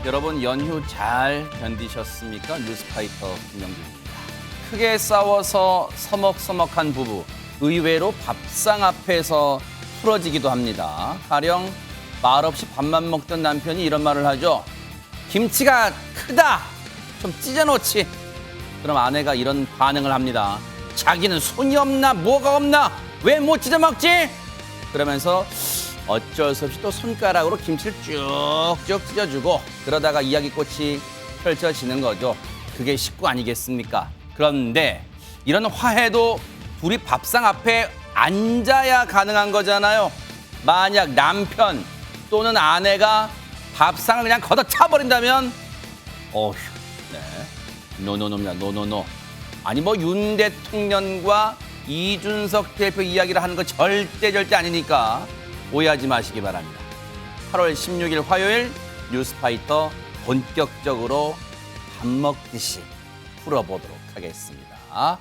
여러분 연휴 잘 견디셨습니까? 뉴스파이터 김영준입니다. 크게 싸워서 서먹서먹한 부부, 의외로 밥상 앞에서 풀어지기도 합니다. 가령 말없이 밥만 먹던 남편이 이런 말을 하죠. 김치가 크다! 좀 찢어놓지. 그럼 아내가 이런 반응을 합니다. 자기는 손이 없나 뭐가 없나 왜 못 찢어 먹지? 그러면서 어쩔 수 없이 또 손가락으로 김치를 쭉쭉 찢어주고 그러다가 이야기꽃이 펼쳐지는 거죠. 그게 식구 아니겠습니까? 그런데 이런 화해도 둘이 밥상 앞에 앉아야 가능한 거잖아요. 만약 남편 또는 아내가 밥상을 그냥 걷어차버린다면 어휴, 네, 노노노입니다. 노노노. 아니 뭐 윤 대통령과 이준석 대표 이야기를 하는 거 절대 아니니까 오해하지 마시기 바랍니다. 8월 16일 화요일 뉴스파이터 본격적으로 밥 먹듯이 풀어보도록 하겠습니다.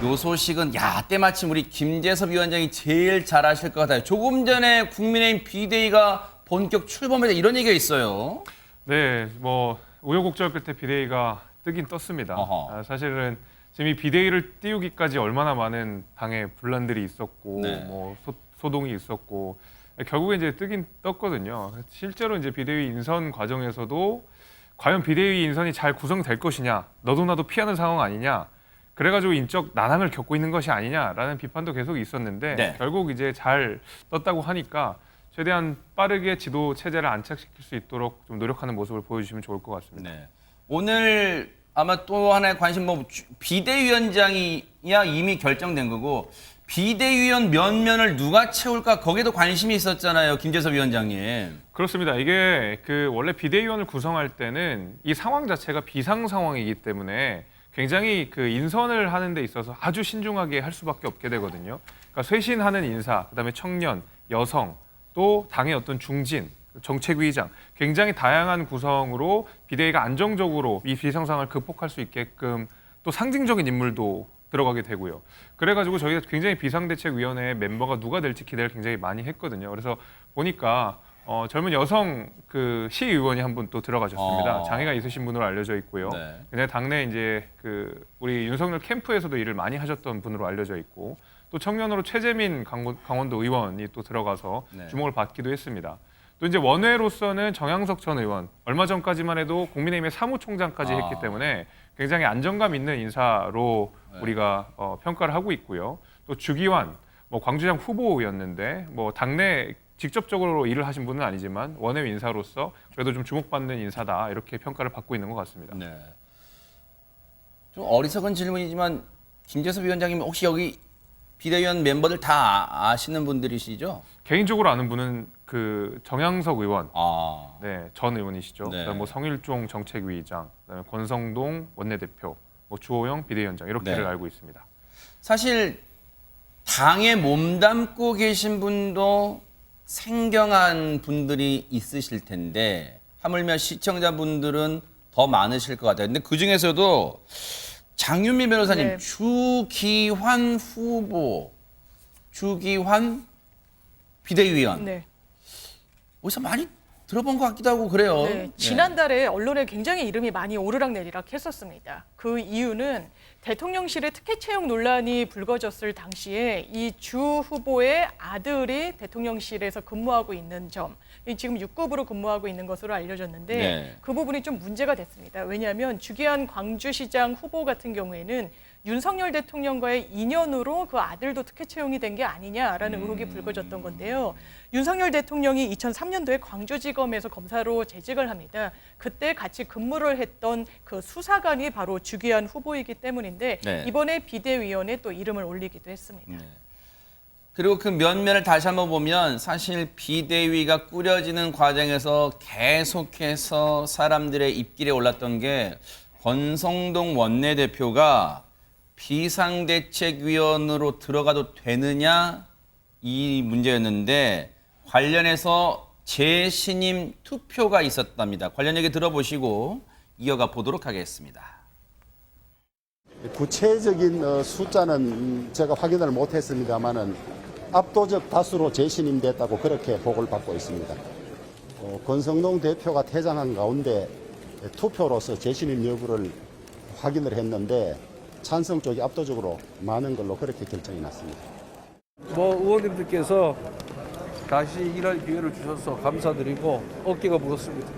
요 소식은 때마침 우리 김재섭 위원장이 제일 잘 아실 것 같아요. 조금 전에 국민의힘 비대위가 본격 출범했다 이런 얘기가 있어요. 네, 뭐 우여곡절 끝에 비대위가 뜨긴 떴습니다. 사실은 지금 이 비대위를 띄우기까지 얼마나 많은 당의 분란들이 있었고, 네. 뭐 소동이 있었고, 결국에 이제 뜨긴 떴거든요. 실제로 이제 비대위 인선 과정에서도 과연 비대위 인선이 잘 구성될 것이냐, 너도 나도 피하는 상황 아니냐, 그래가지고 인적 난항을 겪고 있는 것이 아니냐라는 비판도 계속 있었는데 네. 결국 이제 잘 떴다고 하니까 최대한 빠르게 지도 체제를 안착시킬 수 있도록 좀 노력하는 모습을 보여주시면 좋을 것 같습니다. 네. 오늘 아마 또 하나의 관심 비대위원장이야 이미 결정된 거고 비대위원 몇 면을 누가 채울까 거기에도 관심이 있었잖아요. 김재섭 위원장님. 그렇습니다. 이게 원래 비대위원을 구성할 때는 이 상황 자체가 비상 상황이기 때문에 굉장히 인선을 하는 데 있어서 아주 신중하게 할 수밖에 없게 되거든요. 그러니까 쇄신하는 인사, 그다음에 청년, 여성, 또 당의 어떤 중진, 정책위의장 굉장히 다양한 구성으로 비대위가 안정적으로 이 비상 상황을 극복할 수 있게끔 또 상징적인 인물도 들어가게 되고요. 그래가지고 저희가 굉장히 비상대책위원회 멤버가 누가 될지 기대를 굉장히 많이 했거든요. 그래서 보니까 젊은 여성 시의원이 한 분 또 들어가셨습니다. 장애가 있으신 분으로 알려져 있고요. 네. 근데 당내 이제 우리 윤석열 캠프에서도 일을 많이 하셨던 분으로 알려져 있고 또 청년으로 최재민 강원도 의원이 또 들어가서 네. 주목을 받기도 했습니다. 또 이제 원외로서는 정양석 전 의원 얼마 전까지만 해도 국민의힘의 사무총장까지 했기 때문에 굉장히 안정감 있는 인사로 우리가 평가를 하고 있고요. 또 주기환 광주장 후보였는데 당내 직접적으로 일을 하신 분은 아니지만 원외 인사로서 그래도 좀 주목받는 인사다 이렇게 평가를 받고 있는 것 같습니다. 네. 좀 어리석은 질문이지만 김재섭 위원장님 혹시 여기 비대위원 멤버들 다 아시는 분들이시죠? 개인적으로 아는 분은 정양석 의원, 네. 전 의원이시죠. 네. 그다음에 성일종 정책위의장, 그다음에 권성동 원내대표, 주호영 비대위원장 이렇게를 네. 알고 있습니다. 사실 당에 몸담고 계신 분도 생경한 분들이 있으실 텐데 하물며 시청자분들은 더 많으실 것 같아요. 근데 그중에서도 장윤미 변호사님, 네. 주기환 후보, 주기환 비대위원 네. 어디서 많이 들어본 것 같기도 하고 그래요. 네, 지난달에 언론에 굉장히 이름이 많이 오르락내리락 했었습니다. 그 이유는 대통령실의 특혜 채용 논란이 불거졌을 당시에 이 주 후보의 아들이 대통령실에서 근무하고 있는 점, 지금 6급으로 근무하고 있는 것으로 알려졌는데 네. 그 부분이 좀 문제가 됐습니다. 왜냐하면 주기한 광주시장 후보 같은 경우에는 윤석열 대통령과의 인연으로 그 아들도 특혜 채용이 된 게 아니냐라는 의혹이 불거졌던 건데요. 윤석열 대통령이 2003년도에 광주지검에서 검사로 재직을 합니다. 그때 같이 근무를 했던 그 수사관이 바로 주기한 후보이기 때문인데 네. 이번에 비대위원회 또 이름을 올리기도 했습니다. 네. 그리고 그 면면을 다시 한번 보면 사실 비대위가 꾸려지는 과정에서 계속해서 사람들의 입길에 올랐던 게 권성동 원내대표가 비상대책위원으로 들어가도 되느냐 이 문제였는데 관련해서 재신임 투표가 있었답니다. 관련 얘기 들어보시고 이어가 보도록 하겠습니다. 구체적인 숫자는 제가 확인을 못했습니다만은 압도적 다수로 재신임됐다고 그렇게 보고를 받고 있습니다. 권성동 대표가 퇴장한 가운데 투표로서 재신임 여부를 확인을 했는데 찬성 쪽이 압도적으로 많은 걸로 그렇게 결정이 났습니다. 의원님들께서 다시 일할 기회를 주셔서 감사드리고 어깨가 무겁습니다.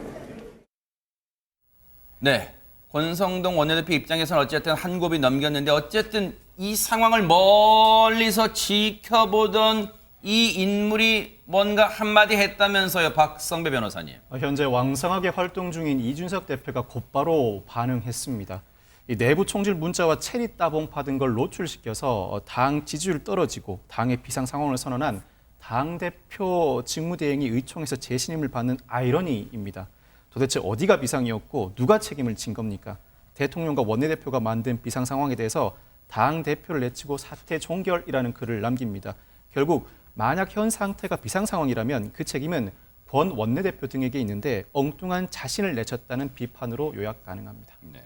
네. 권성동 원내대표 입장에서는 어쨌든 한 곱이 넘겼는데 어쨌든 이 상황을 멀리서 지켜보던 이 인물이 뭔가 한마디 했다면서요, 박성배 변호사님. 현재 왕성하게 활동 중인 이준석 대표가 곧바로 반응했습니다. 이 내부 총질 문자와 체리 따봉 받은 걸 노출시켜서 당 지지율 떨어지고 당의 비상 상황을 선언한 당대표 직무대행이 의총에서 재신임을 받는 아이러니입니다. 도대체 어디가 비상이었고 누가 책임을 진 겁니까? 대통령과 원내대표가 만든 비상 상황에 대해서 당대표를 내치고 사퇴 종결이라는 글을 남깁니다. 결국 만약 현 상태가 비상 상황이라면 그 책임은 권 원내대표 등에게 있는데 엉뚱한 자신을 내쳤다는 비판으로 요약 가능합니다. 네.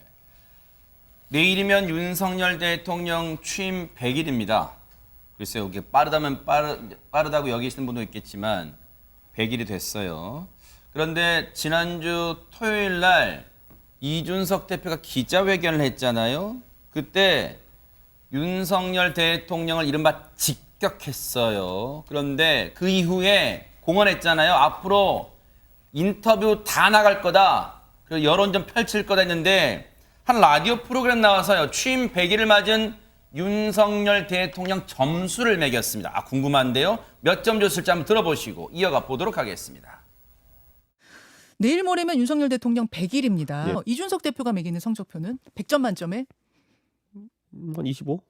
내일이면 윤석열 대통령 취임 100일입니다. 글쎄요, 이게 빠르다면 빠르다고 여기시는 분도 있겠지만 100일이 됐어요. 그런데 지난주 토요일 날 이준석 대표가 기자회견을 했잖아요. 그때 윤석열 대통령을 이른바 직격했어요. 그런데 그 이후에 공언했잖아요. 앞으로 인터뷰 다 나갈 거다. 그리고 여론전 펼칠 거다 했는데 한 라디오 프로그램 나와서요. 취임 100일을 맞은 윤석열 대통령 점수를 매겼습니다. 궁금한데요. 몇 점 줬을지 한번 들어보시고 이어가 보도록 하겠습니다. 내일 모레면 윤석열 대통령 100일입니다. 예. 이준석 대표가 매기는 성적표는 100점 만점에 한 25?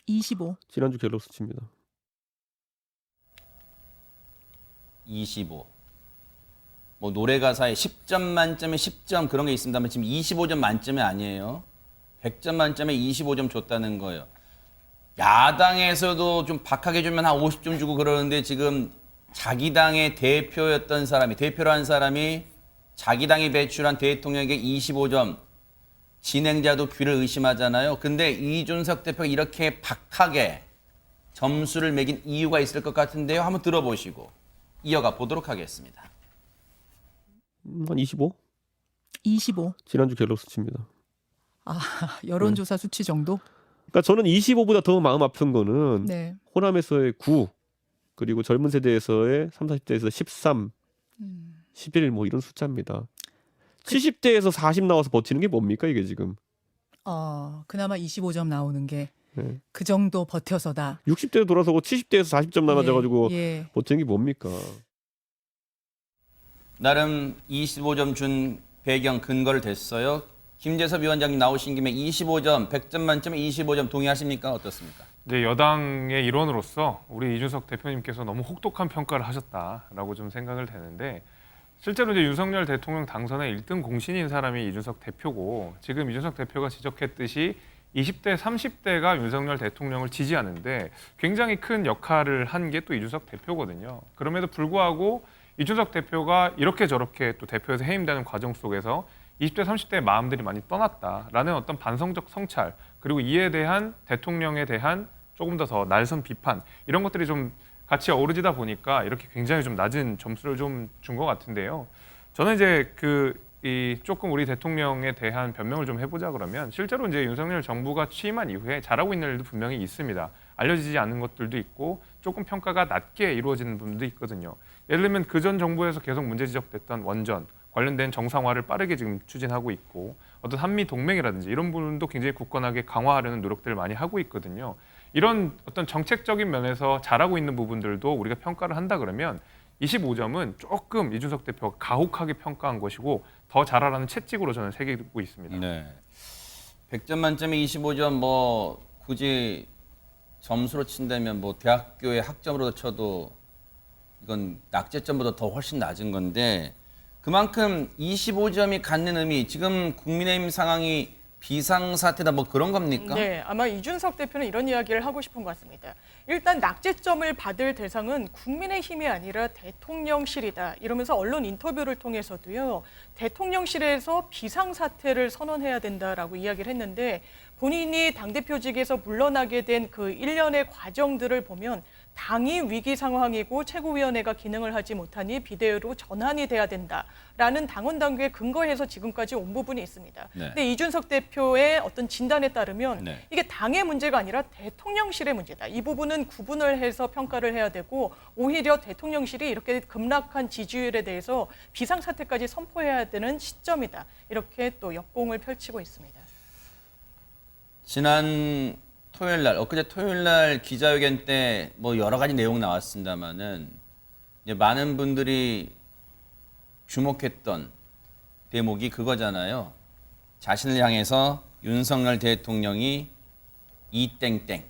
25. 지난주 갤럽 수치입니다. 25. 뭐 노래 가사에 10점 만점에 10점 그런 게 있습니다만 지금 25점 만점이 아니에요. 100점 만점에 25점 줬다는 거예요. 야당에서도 좀 박하게 주면 한 50점 주고 그러는데 지금 자기 당의 대표였던 사람이, 대표로 한 사람이 자기 당이 배출한 대통령에게 25점, 진행자도 귀를 의심하잖아요. 근데 이준석 대표가 이렇게 박하게 점수를 매긴 이유가 있을 것 같은데요. 한번 들어보시고 이어가 보도록 하겠습니다. 한 25? 25. 지난주 갤럽 수치입니다. 여론조사 수치 정도? 그러니까 저는 25보다 더 마음 아픈 거는 네. 호남에서의 9, 그리고 젊은 세대에서의 30, 40대에서 13, 11 뭐 이런 숫자입니다. 70대에서 40 나와서 버티는 게 뭡니까 이게 지금? 그나마 25점 나오는 게 그 네. 정도 버텨서다. 60대로 돌아서고 70대에서 40점 남아져가지고 예. 버티는 게 뭡니까? 나름 25점 준 배경 근거를 댔어요. 김재섭 위원장님 나오신 김에 25점, 100점 만점에 25점 동의하십니까? 어떻습니까? 이제 여당의 일원으로서 우리 이준석 대표님께서 너무 혹독한 평가를 하셨다라고 좀 생각을 되는데 실제로 이제 윤석열 대통령 당선의 1등 공신인 사람이 이준석 대표고 지금 이준석 대표가 지적했듯이 20대, 30대가 윤석열 대통령을 지지하는데 굉장히 큰 역할을 한 게 또 이준석 대표거든요. 그럼에도 불구하고 이준석 대표가 이렇게 저렇게 또 대표에서 해임되는 과정 속에서 20대, 30대의 마음들이 많이 떠났다라는 어떤 반성적 성찰 그리고 이에 대한 대통령에 대한 조금 더 날선 비판 이런 것들이 좀 같이 어우러지다 보니까 이렇게 굉장히 좀 낮은 점수를 좀 준 것 같은데요. 저는 이제 조금 우리 대통령에 대한 변명을 좀 해보자 그러면 실제로 이제 윤석열 정부가 취임한 이후에 잘하고 있는 일도 분명히 있습니다. 알려지지 않은 것들도 있고 조금 평가가 낮게 이루어지는 부분도 있거든요. 예를 들면 그전 정부에서 계속 문제 지적됐던 원전 관련된 정상화를 빠르게 지금 추진하고 있고 어떤 한미 동맹이라든지 이런 부분도 굉장히 굳건하게 강화하려는 노력들을 많이 하고 있거든요. 이런 어떤 정책적인 면에서 잘하고 있는 부분들도 우리가 평가를 한다 그러면 25점은 조금 이준석 대표가 가혹하게 평가한 것이고 더 잘하라는 채찍으로 저는 새기고 있습니다. 네. 100점 만점에 25점 뭐 굳이 점수로 친다면 뭐 대학교의 학점으로 쳐도 이건 낙제점보다 더 훨씬 낮은 건데 그만큼 25점이 갖는 의미 지금 국민의힘 상황이 비상사태다 뭐 그런 겁니까? 네, 아마 이준석 대표는 이런 이야기를 하고 싶은 것 같습니다. 일단 낙제점을 받을 대상은 국민의힘이 아니라 대통령실이다. 이러면서 언론 인터뷰를 통해서도요. 대통령실에서 비상사태를 선언해야 된다라고 이야기를 했는데 본인이 당대표직에서 물러나게 된 그 일련의 과정들을 보면 당이 위기 상황이고 최고위원회가 기능을 하지 못하니 비대위로 전환이 돼야 된다라는 당원 당규에 근거해서 지금까지 온 부분이 있습니다. 네. 근데 이준석 대표의 어떤 진단에 따르면 네. 이게 당의 문제가 아니라 대통령실의 문제다. 이 부분은 구분을 해서 평가를 해야 되고 오히려 대통령실이 이렇게 급락한 지지율에 대해서 비상사태까지 선포해야 되는 시점이다. 이렇게 또 역공을 펼치고 있습니다. 지난 토요일 날, 엊그제 토요일 날 기자회견 때 뭐 여러 가지 내용 나왔습니다만은 이제 많은 분들이 주목했던 대목이 그거잖아요. 자신을 향해서 윤석열 대통령이 이 땡땡,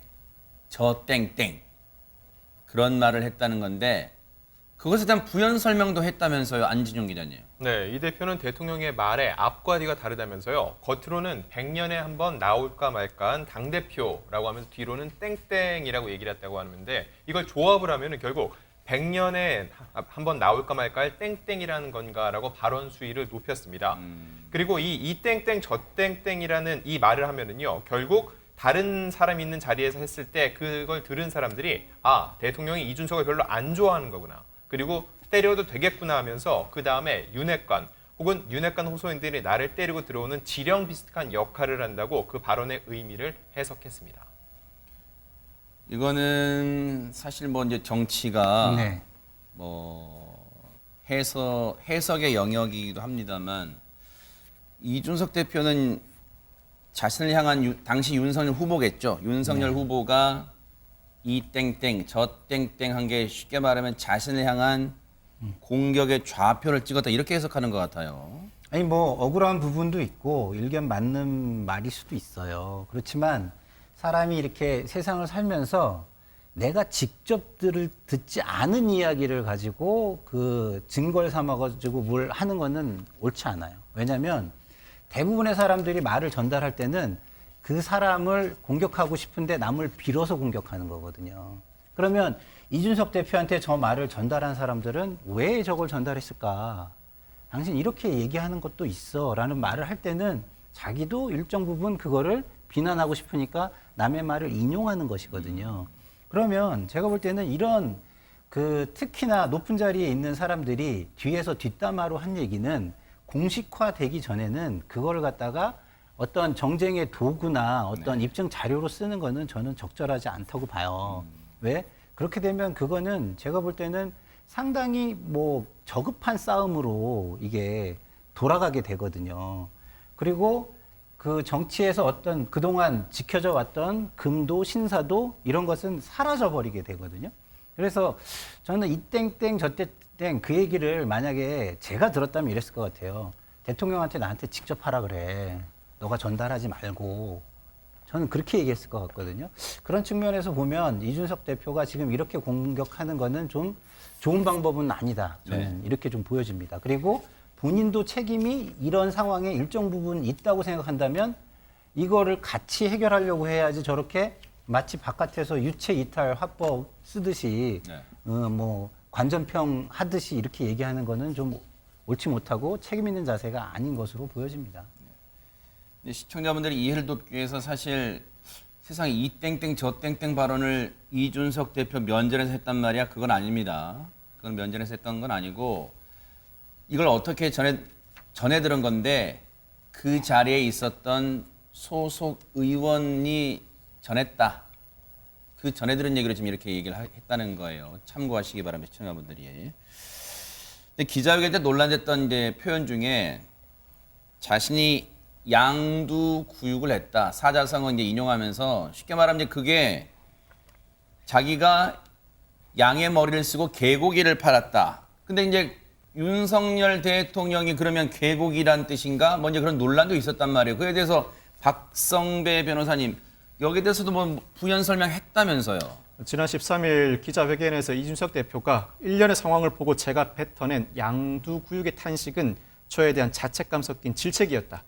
저 땡땡 그런 말을 했다는 건데 그것에 대한 부연 설명도 했다면서요, 안진용 기자님. 네, 이 대표는 대통령의 말에 앞과 뒤가 다르다면서요. 겉으로는 100년에 한 번 나올까 말까한 당대표라고 하면서 뒤로는 땡땡이라고 얘기를 했다고 하는데 이걸 조합을 하면 결국 100년에 한 번 나올까 말까할 땡땡이라는 건가라고 발언 수위를 높였습니다. 그리고 이 땡땡 저 땡땡이라는 이 말을 하면은요. 결국 다른 사람이 있는 자리에서 했을 때 그걸 들은 사람들이 아, 대통령이 이준석을 별로 안 좋아하는 거구나. 그리고 때려도 되겠구나 하면서 그 다음에 윤핵관 혹은 윤핵관 호소인들이 나를 때리고 들어오는 지령 비슷한 역할을 한다고 그 발언의 의미를 해석했습니다. 이거는 사실 뭐 이제 정치가 네. 뭐 해석의 영역이기도 합니다만 이준석 대표는 자신을 향한 당시 윤석열 후보겠죠. 윤석열 후보가 이 땡땡 저 땡땡 한 게 쉽게 말하면 자신을 향한 공격의 좌표를 찍었다 이렇게 해석하는 것 같아요. 아니 뭐 억울한 부분도 있고 일견 맞는 말일 수도 있어요. 그렇지만 사람이 이렇게 세상을 살면서 내가 직접 듣지 않은 이야기를 가지고 그 증거를 삼아가지고 뭘 하는 거는 옳지 않아요. 왜냐하면 대부분의 사람들이 말을 전달할 때는 그 사람을 공격하고 싶은데 남을 빌어서 공격하는 거거든요. 그러면 이준석 대표한테 저 말을 전달한 사람들은 왜 저걸 전달했을까? 당신 이렇게 얘기하는 것도 있어 라는 말을 할 때는 자기도 일정 부분 그거를 비난하고 싶으니까 남의 말을 인용하는 것이거든요. 그러면 제가 볼 때는 이런 그 특히나 높은 자리에 있는 사람들이 뒤에서 뒷담화로 한 얘기는 공식화되기 전에는 그걸 갖다가 어떤 정쟁의 도구나 어떤 입증 자료로 쓰는 거는 저는 적절하지 않다고 봐요. 왜? 그렇게 되면 그거는 제가 볼 때는 상당히 뭐 저급한 싸움으로 이게 돌아가게 되거든요. 그리고 그 정치에서 어떤 그동안 지켜져 왔던 금도 신사도 이런 것은 사라져 버리게 되거든요. 그래서 저는 이 땡땡 저 땡땡 그 얘기를 만약에 제가 들었다면 이랬을 것 같아요. 대통령한테 나한테 직접 하라 그래. 너가 전달하지 말고. 저는 그렇게 얘기했을 것 같거든요. 그런 측면에서 보면 이준석 대표가 지금 이렇게 공격하는 거는 좀 좋은 방법은 아니다. 저는 이렇게 좀 보여집니다. 그리고 본인도 책임이 이런 상황에 일정 부분 있다고 생각한다면 이거를 같이 해결하려고 해야지 저렇게 마치 바깥에서 유체 이탈 화법 쓰듯이 뭐 관전평 하듯이 이렇게 얘기하는 거는 좀 옳지 못하고 책임 있는 자세가 아닌 것으로 보여집니다. 시청자분들이 이해를 돕기 위해서 사실 세상에 이 땡땡 저 땡땡 발언을 이준석 대표 면전에서 했단 말이야. 그건 아닙니다. 그건 면전에서 했던 건 아니고 이걸 어떻게 전해 들은 건데 그 자리에 있었던 소속 의원이 전했다. 그 전해 들은 얘기를 지금 이렇게 얘기를 했다는 거예요. 참고하시기 바랍니다. 시청자분들이. 근데 기자회견 때 논란됐던 이제 표현 중에 자신이 양두구육을 했다. 사자성어 이제 인용하면서 쉽게 말하면 이제 그게 자기가 양의 머리를 쓰고 개고기를 팔았다. 근데 이제 윤석열 대통령이 그러면 개고기란 뜻인가? 뭐 이제 그런 논란도 있었단 말이에요. 그에 대해서 박성배 변호사님 여기에 대해서도 뭐 부연 설명했다면서요. 지난 13일 기자회견에서 이준석 대표가 일련의 상황을 보고 제가 뱉어낸 양두구육의 탄식은 저에 대한 자책감 섞인 질책이었다.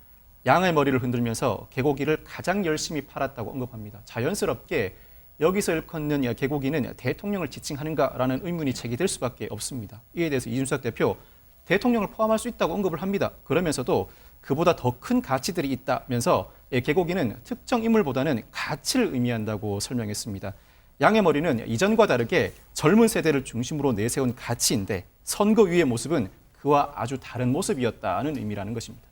양의 머리를 흔들면서 개고기를 가장 열심히 팔았다고 언급합니다. 자연스럽게 여기서 일컫는 개고기는 대통령을 지칭하는가라는 의문이 제기될 수밖에 없습니다. 이에 대해서 이준석 대표 대통령을 포함할 수 있다고 언급을 합니다. 그러면서도 그보다 더 큰 가치들이 있다면서 개고기는 특정 인물보다는 가치를 의미한다고 설명했습니다. 양의 머리는 이전과 다르게 젊은 세대를 중심으로 내세운 가치인데 선거위의 모습은 그와 아주 다른 모습이었다는 의미라는 것입니다.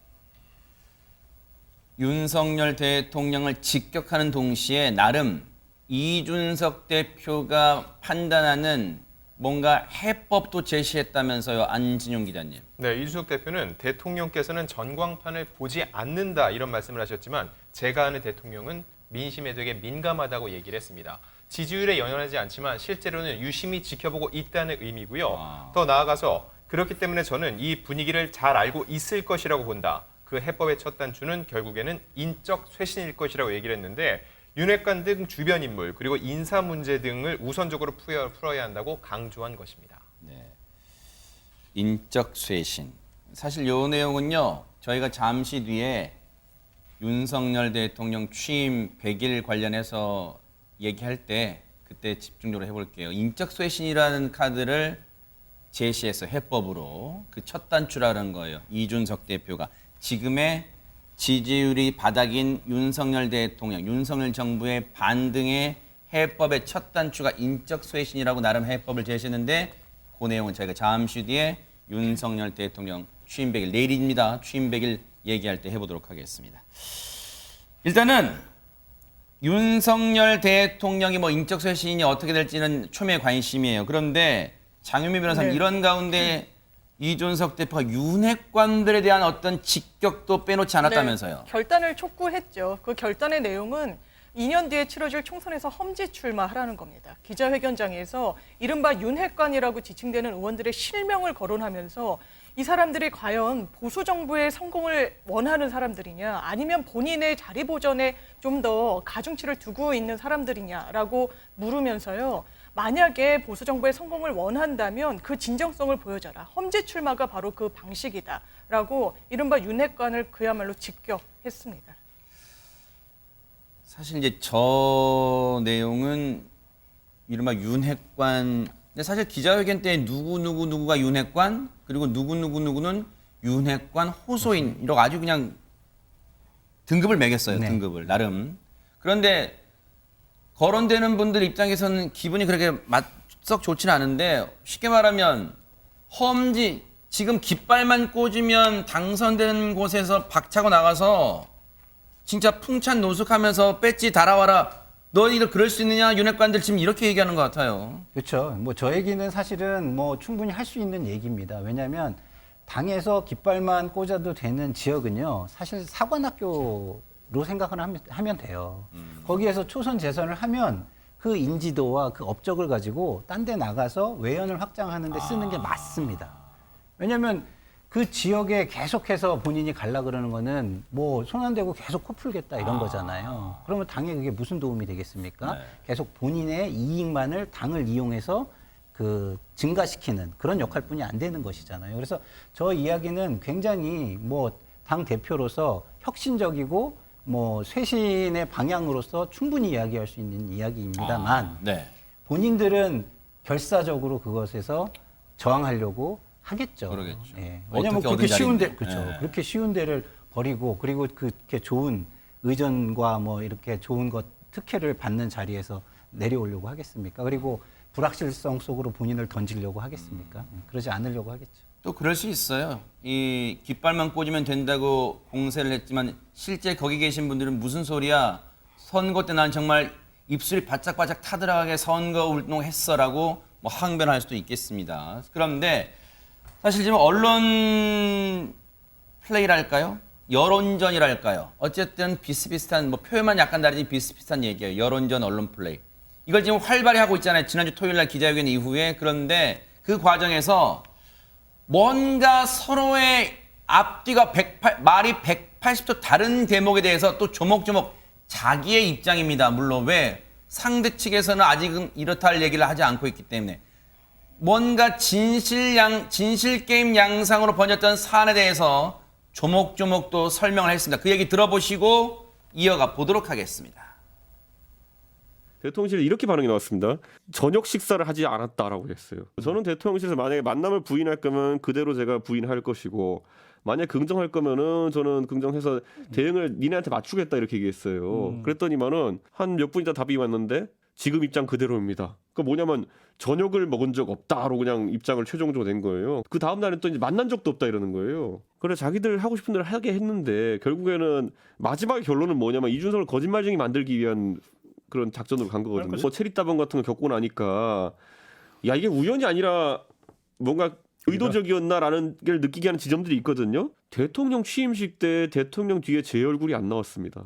윤석열 대통령을 직격하는 동시에 나름 이준석 대표가 판단하는 뭔가 해법도 제시했다면서요, 안진용 기자님. 네, 이준석 대표는 대통령께서는 전광판을 보지 않는다 이런 말씀을 하셨지만 제가 아는 대통령은 민심에 되게 민감하다고 얘기를 했습니다. 지지율에 연연하지 않지만 실제로는 유심히 지켜보고 있다는 의미고요. 더 나아가서 그렇기 때문에 저는 이 분위기를 잘 알고 있을 것이라고 본다. 그 해법의 첫 단추는 결국에는 인적 쇄신일 것이라고 얘기를 했는데 윤핵관 등 주변 인물 그리고 인사 문제 등을 우선적으로 풀어야 한다고 강조한 것입니다. 네. 인적 쇄신. 사실 이 내용은요. 저희가 잠시 뒤에 윤석열 대통령 취임 100일 관련해서 얘기할 때 그때 집중적으로 해볼게요. 인적 쇄신이라는 카드를 제시해서 해법으로 그 첫 단추라는 거예요. 이준석 대표가 지금의 지지율이 바닥인 윤석열 대통령, 윤석열 정부의 반등의 해법의 첫 단추가 인적 쇄신이라고 나름 해법을 제시했는데 그 내용은 저희가 잠시 뒤에 윤석열 대통령 취임 100일, 내일입니다. 취임 100일 얘기할 때 해보도록 하겠습니다. 일단은 윤석열 대통령이 뭐 인적 쇄신이 어떻게 될지는 초미의 관심이에요. 그런데 장윤미 변호사님 이런 가운데 이준석 대표가 윤핵관들에 대한 어떤 직격도 빼놓지 않았다면서요. 네, 결단을 촉구했죠. 그 결단의 내용은 2년 뒤에 치러질 총선에서 험지 출마하라는 겁니다. 기자회견장에서 이른바 윤핵관이라고 지칭되는 의원들의 실명을 거론하면서 이 사람들이 과연 보수 정부의 성공을 원하는 사람들이냐 아니면 본인의 자리 보전에 좀 더 가중치를 두고 있는 사람들이냐라고 물으면서요. 만약에 보수 정부의 성공을 원한다면 그 진정성을 보여줘라. 험지 출마가 바로 그 방식이다라고 이른바 윤핵관을 그야말로 직격했습니다. 사실 이제 저 내용은 이른바 윤핵관. 근데 사실 기자회견 때 누구가 윤핵관 그리고 누구는 윤핵관 호소인 이렇게 아주 그냥 등급을 매겼어요. 네. 등급을 나름. 그런데 거론되는 분들 입장에서는 기분이 그렇게 썩 좋지는 않은데 쉽게 말하면 험지 지금 깃발만 꽂으면 당선되는 곳에서 박차고 나가서 진짜 풍찬 노숙하면서 배지 달아와라. 너희들 그럴 수 있느냐 윤핵관들 지금 이렇게 얘기하는 것 같아요. 그렇죠. 뭐 저 얘기는 사실은 뭐 충분히 할 수 있는 얘기입니다. 왜냐하면 당에서 깃발만 꽂아도 되는 지역은요, 사실 사관학교로 생각을 하면 돼요. 거기에서 초선 재선을 하면 그 인지도와 그 업적을 가지고 딴 데 나가서 외연을 확장하는 데 쓰는 게 맞습니다. 왜냐하면 그 지역에 계속해서 본인이 갈라 그러는 거는 뭐 손 안 대고 계속 코 풀겠다 이런 거잖아요. 그러면 당에 그게 무슨 도움이 되겠습니까? 네. 계속 본인의 이익만을 당을 이용해서 그 증가시키는 그런 역할뿐이 안 되는 것이잖아요. 그래서 저 이야기는 굉장히 뭐 당 대표로서 혁신적이고 뭐 쇄신의 방향으로서 충분히 이야기할 수 있는 이야기입니다만 네. 본인들은 결사적으로 그것에서 저항하려고 하겠죠. 그러겠죠. 예. 왜냐하면 어떻게 그렇게 얻은 쉬운 데, 자리인데. 그렇죠. 예. 그렇게 쉬운 데를 버리고 그리고 그렇게 좋은 의전과 뭐 이렇게 좋은 것 특혜를 받는 자리에서 내려오려고 하겠습니까? 그리고 불확실성 속으로 본인을 던지려고 하겠습니까? 그러지 않으려고 하겠죠. 또 그럴 수 있어요. 이 깃발만 꽂으면 된다고 공세를 했지만 실제 거기 계신 분들은 무슨 소리야. 선거 때 난 정말 입술이 바짝바짝 타들어가게 선거 운동했어라고 뭐 항변할 수도 있겠습니다. 그런데 사실 지금 언론 플레이랄까요? 여론전이랄까요? 어쨌든 비슷비슷한 뭐 표현만 약간 다르지 비슷비슷한 얘기예요. 여론전 언론 플레이. 이걸 지금 활발히 하고 있잖아요. 지난주 토요일 날 기자회견 이후에. 그런데 그 과정에서 뭔가 서로의 앞뒤가 말이 180도 다른 대목에 대해서 또 조목조목 자기의 입장입니다. 물론 왜? 상대 측에서는 아직은 이렇다 할 얘기를 하지 않고 있기 때문에 뭔가 진실 게임 양상으로 번졌던 사안에 대해서 조목조목 또 설명을 했습니다. 그 얘기 들어보시고 이어가 보도록 하겠습니다. 대통령실에 이렇게 반응이 나왔습니다. 저녁 식사를 하지 않았다라고 했어요. 저는 대통령실에서 만약에 만남을 부인할 거면 그대로 제가 부인할 것이고 만약 긍정할 거면은 저는 긍정해서 대응을 니네한테 맞추겠다 이렇게 얘기했어요. 그랬더니만은 한 몇 분 있다 답이 왔는데 지금 입장 그대로입니다. 그 뭐냐면 저녁을 먹은 적 없다로 그냥 입장을 최종적으로 낸 거예요. 그 다음 날은 또 이제 만난 적도 없다 이러는 거예요. 그래 자기들 하고 싶은 대로 하게 했는데 결국에는 마지막 결론은 뭐냐면 이준석을 거짓말쟁이 만들기 위한 그런 작전으로 간 거거든요. 뭐 체리따봉 같은 거 겪고 나니까 야 이게 우연이 아니라 뭔가 의도적이었나라는 걸 느끼게 하는 지점들이 있거든요. 대통령 취임식 때 대통령 뒤에 제 얼굴이 안 나왔습니다.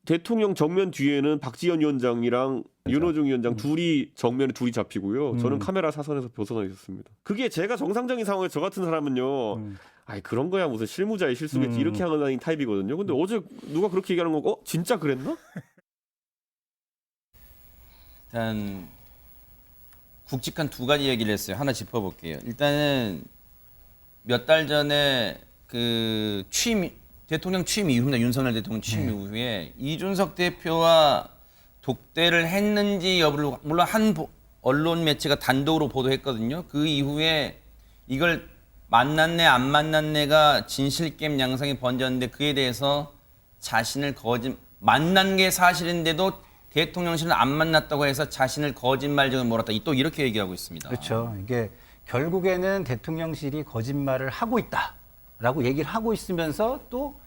대통령 정면 뒤에는 박지원 위원장이랑 윤호중 위원장 둘이 정면에 둘이 잡히고요. 저는 카메라 사선에서 벗어나 있었습니다. 그게 제가 정상적인 상황에서 저 같은 사람은요. 아이 그런 거야 무슨 실무자의 실수겠지 이렇게 하는 타입이거든요. 근데 어제 누가 그렇게 얘기하는 거고 진짜 그랬나? 일단 굵직한 두 가지 얘기를 했어요. 하나 짚어볼게요. 일단은 몇 달 전에 그 대통령 취임 이후입니다. 윤석열 대통령 취임 이후에 이준석 대표와 독대를 했는지 여부를 물론 한 언론 매체가 단독으로 보도했거든요. 그 이후에 이걸 만났네 안 만났네가 진실겜 양상이 번졌는데 그에 대해서 자신을 만난 게 사실인데도 대통령실은 안 만났다고 해서 자신을 거짓말쟁이로 몰았다. 또 이렇게 얘기하고 있습니다. 그렇죠. 이게 결국에는 대통령실이 거짓말을 하고 있다라고 얘기를 하고 있으면서 또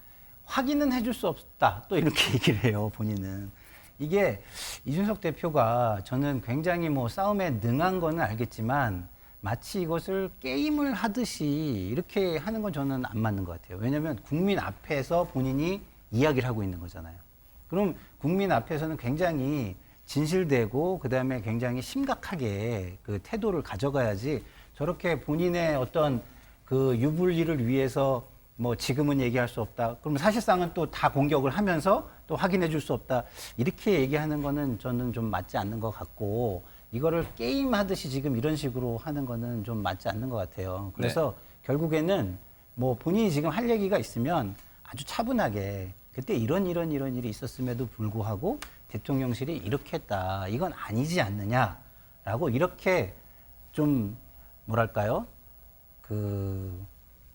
확인은 해줄 수 없다. 또 이렇게 얘기를 해요. 본인은. 이게 이준석 대표가 저는 굉장히 뭐 싸움에 능한 거는 알겠지만 마치 이것을 게임을 하듯이 이렇게 하는 건 저는 안 맞는 것 같아요. 왜냐하면 국민 앞에서 본인이 이야기를 하고 있는 거잖아요. 그럼 국민 앞에서는 굉장히 진실되고 그다음에 굉장히 심각하게 그 태도를 가져가야지 저렇게 본인의 어떤 그 유불리를 위해서 뭐 지금은 얘기할 수 없다. 그럼 사실상은 또 다 공격을 하면서 또 확인해 줄 수 없다. 이렇게 얘기하는 거는 저는 좀 맞지 않는 것 같고 이거를 게임 하듯이 지금 이런 식으로 하는 거는 좀 맞지 않는 것 같아요. 그래서 결국에는 뭐 본인이 지금 할 얘기가 있으면 아주 차분하게 그때 이런 일이 있었음에도 불구하고 대통령실이 이렇게 했다. 이건 아니지 않느냐라고 이렇게 좀 뭐랄까요?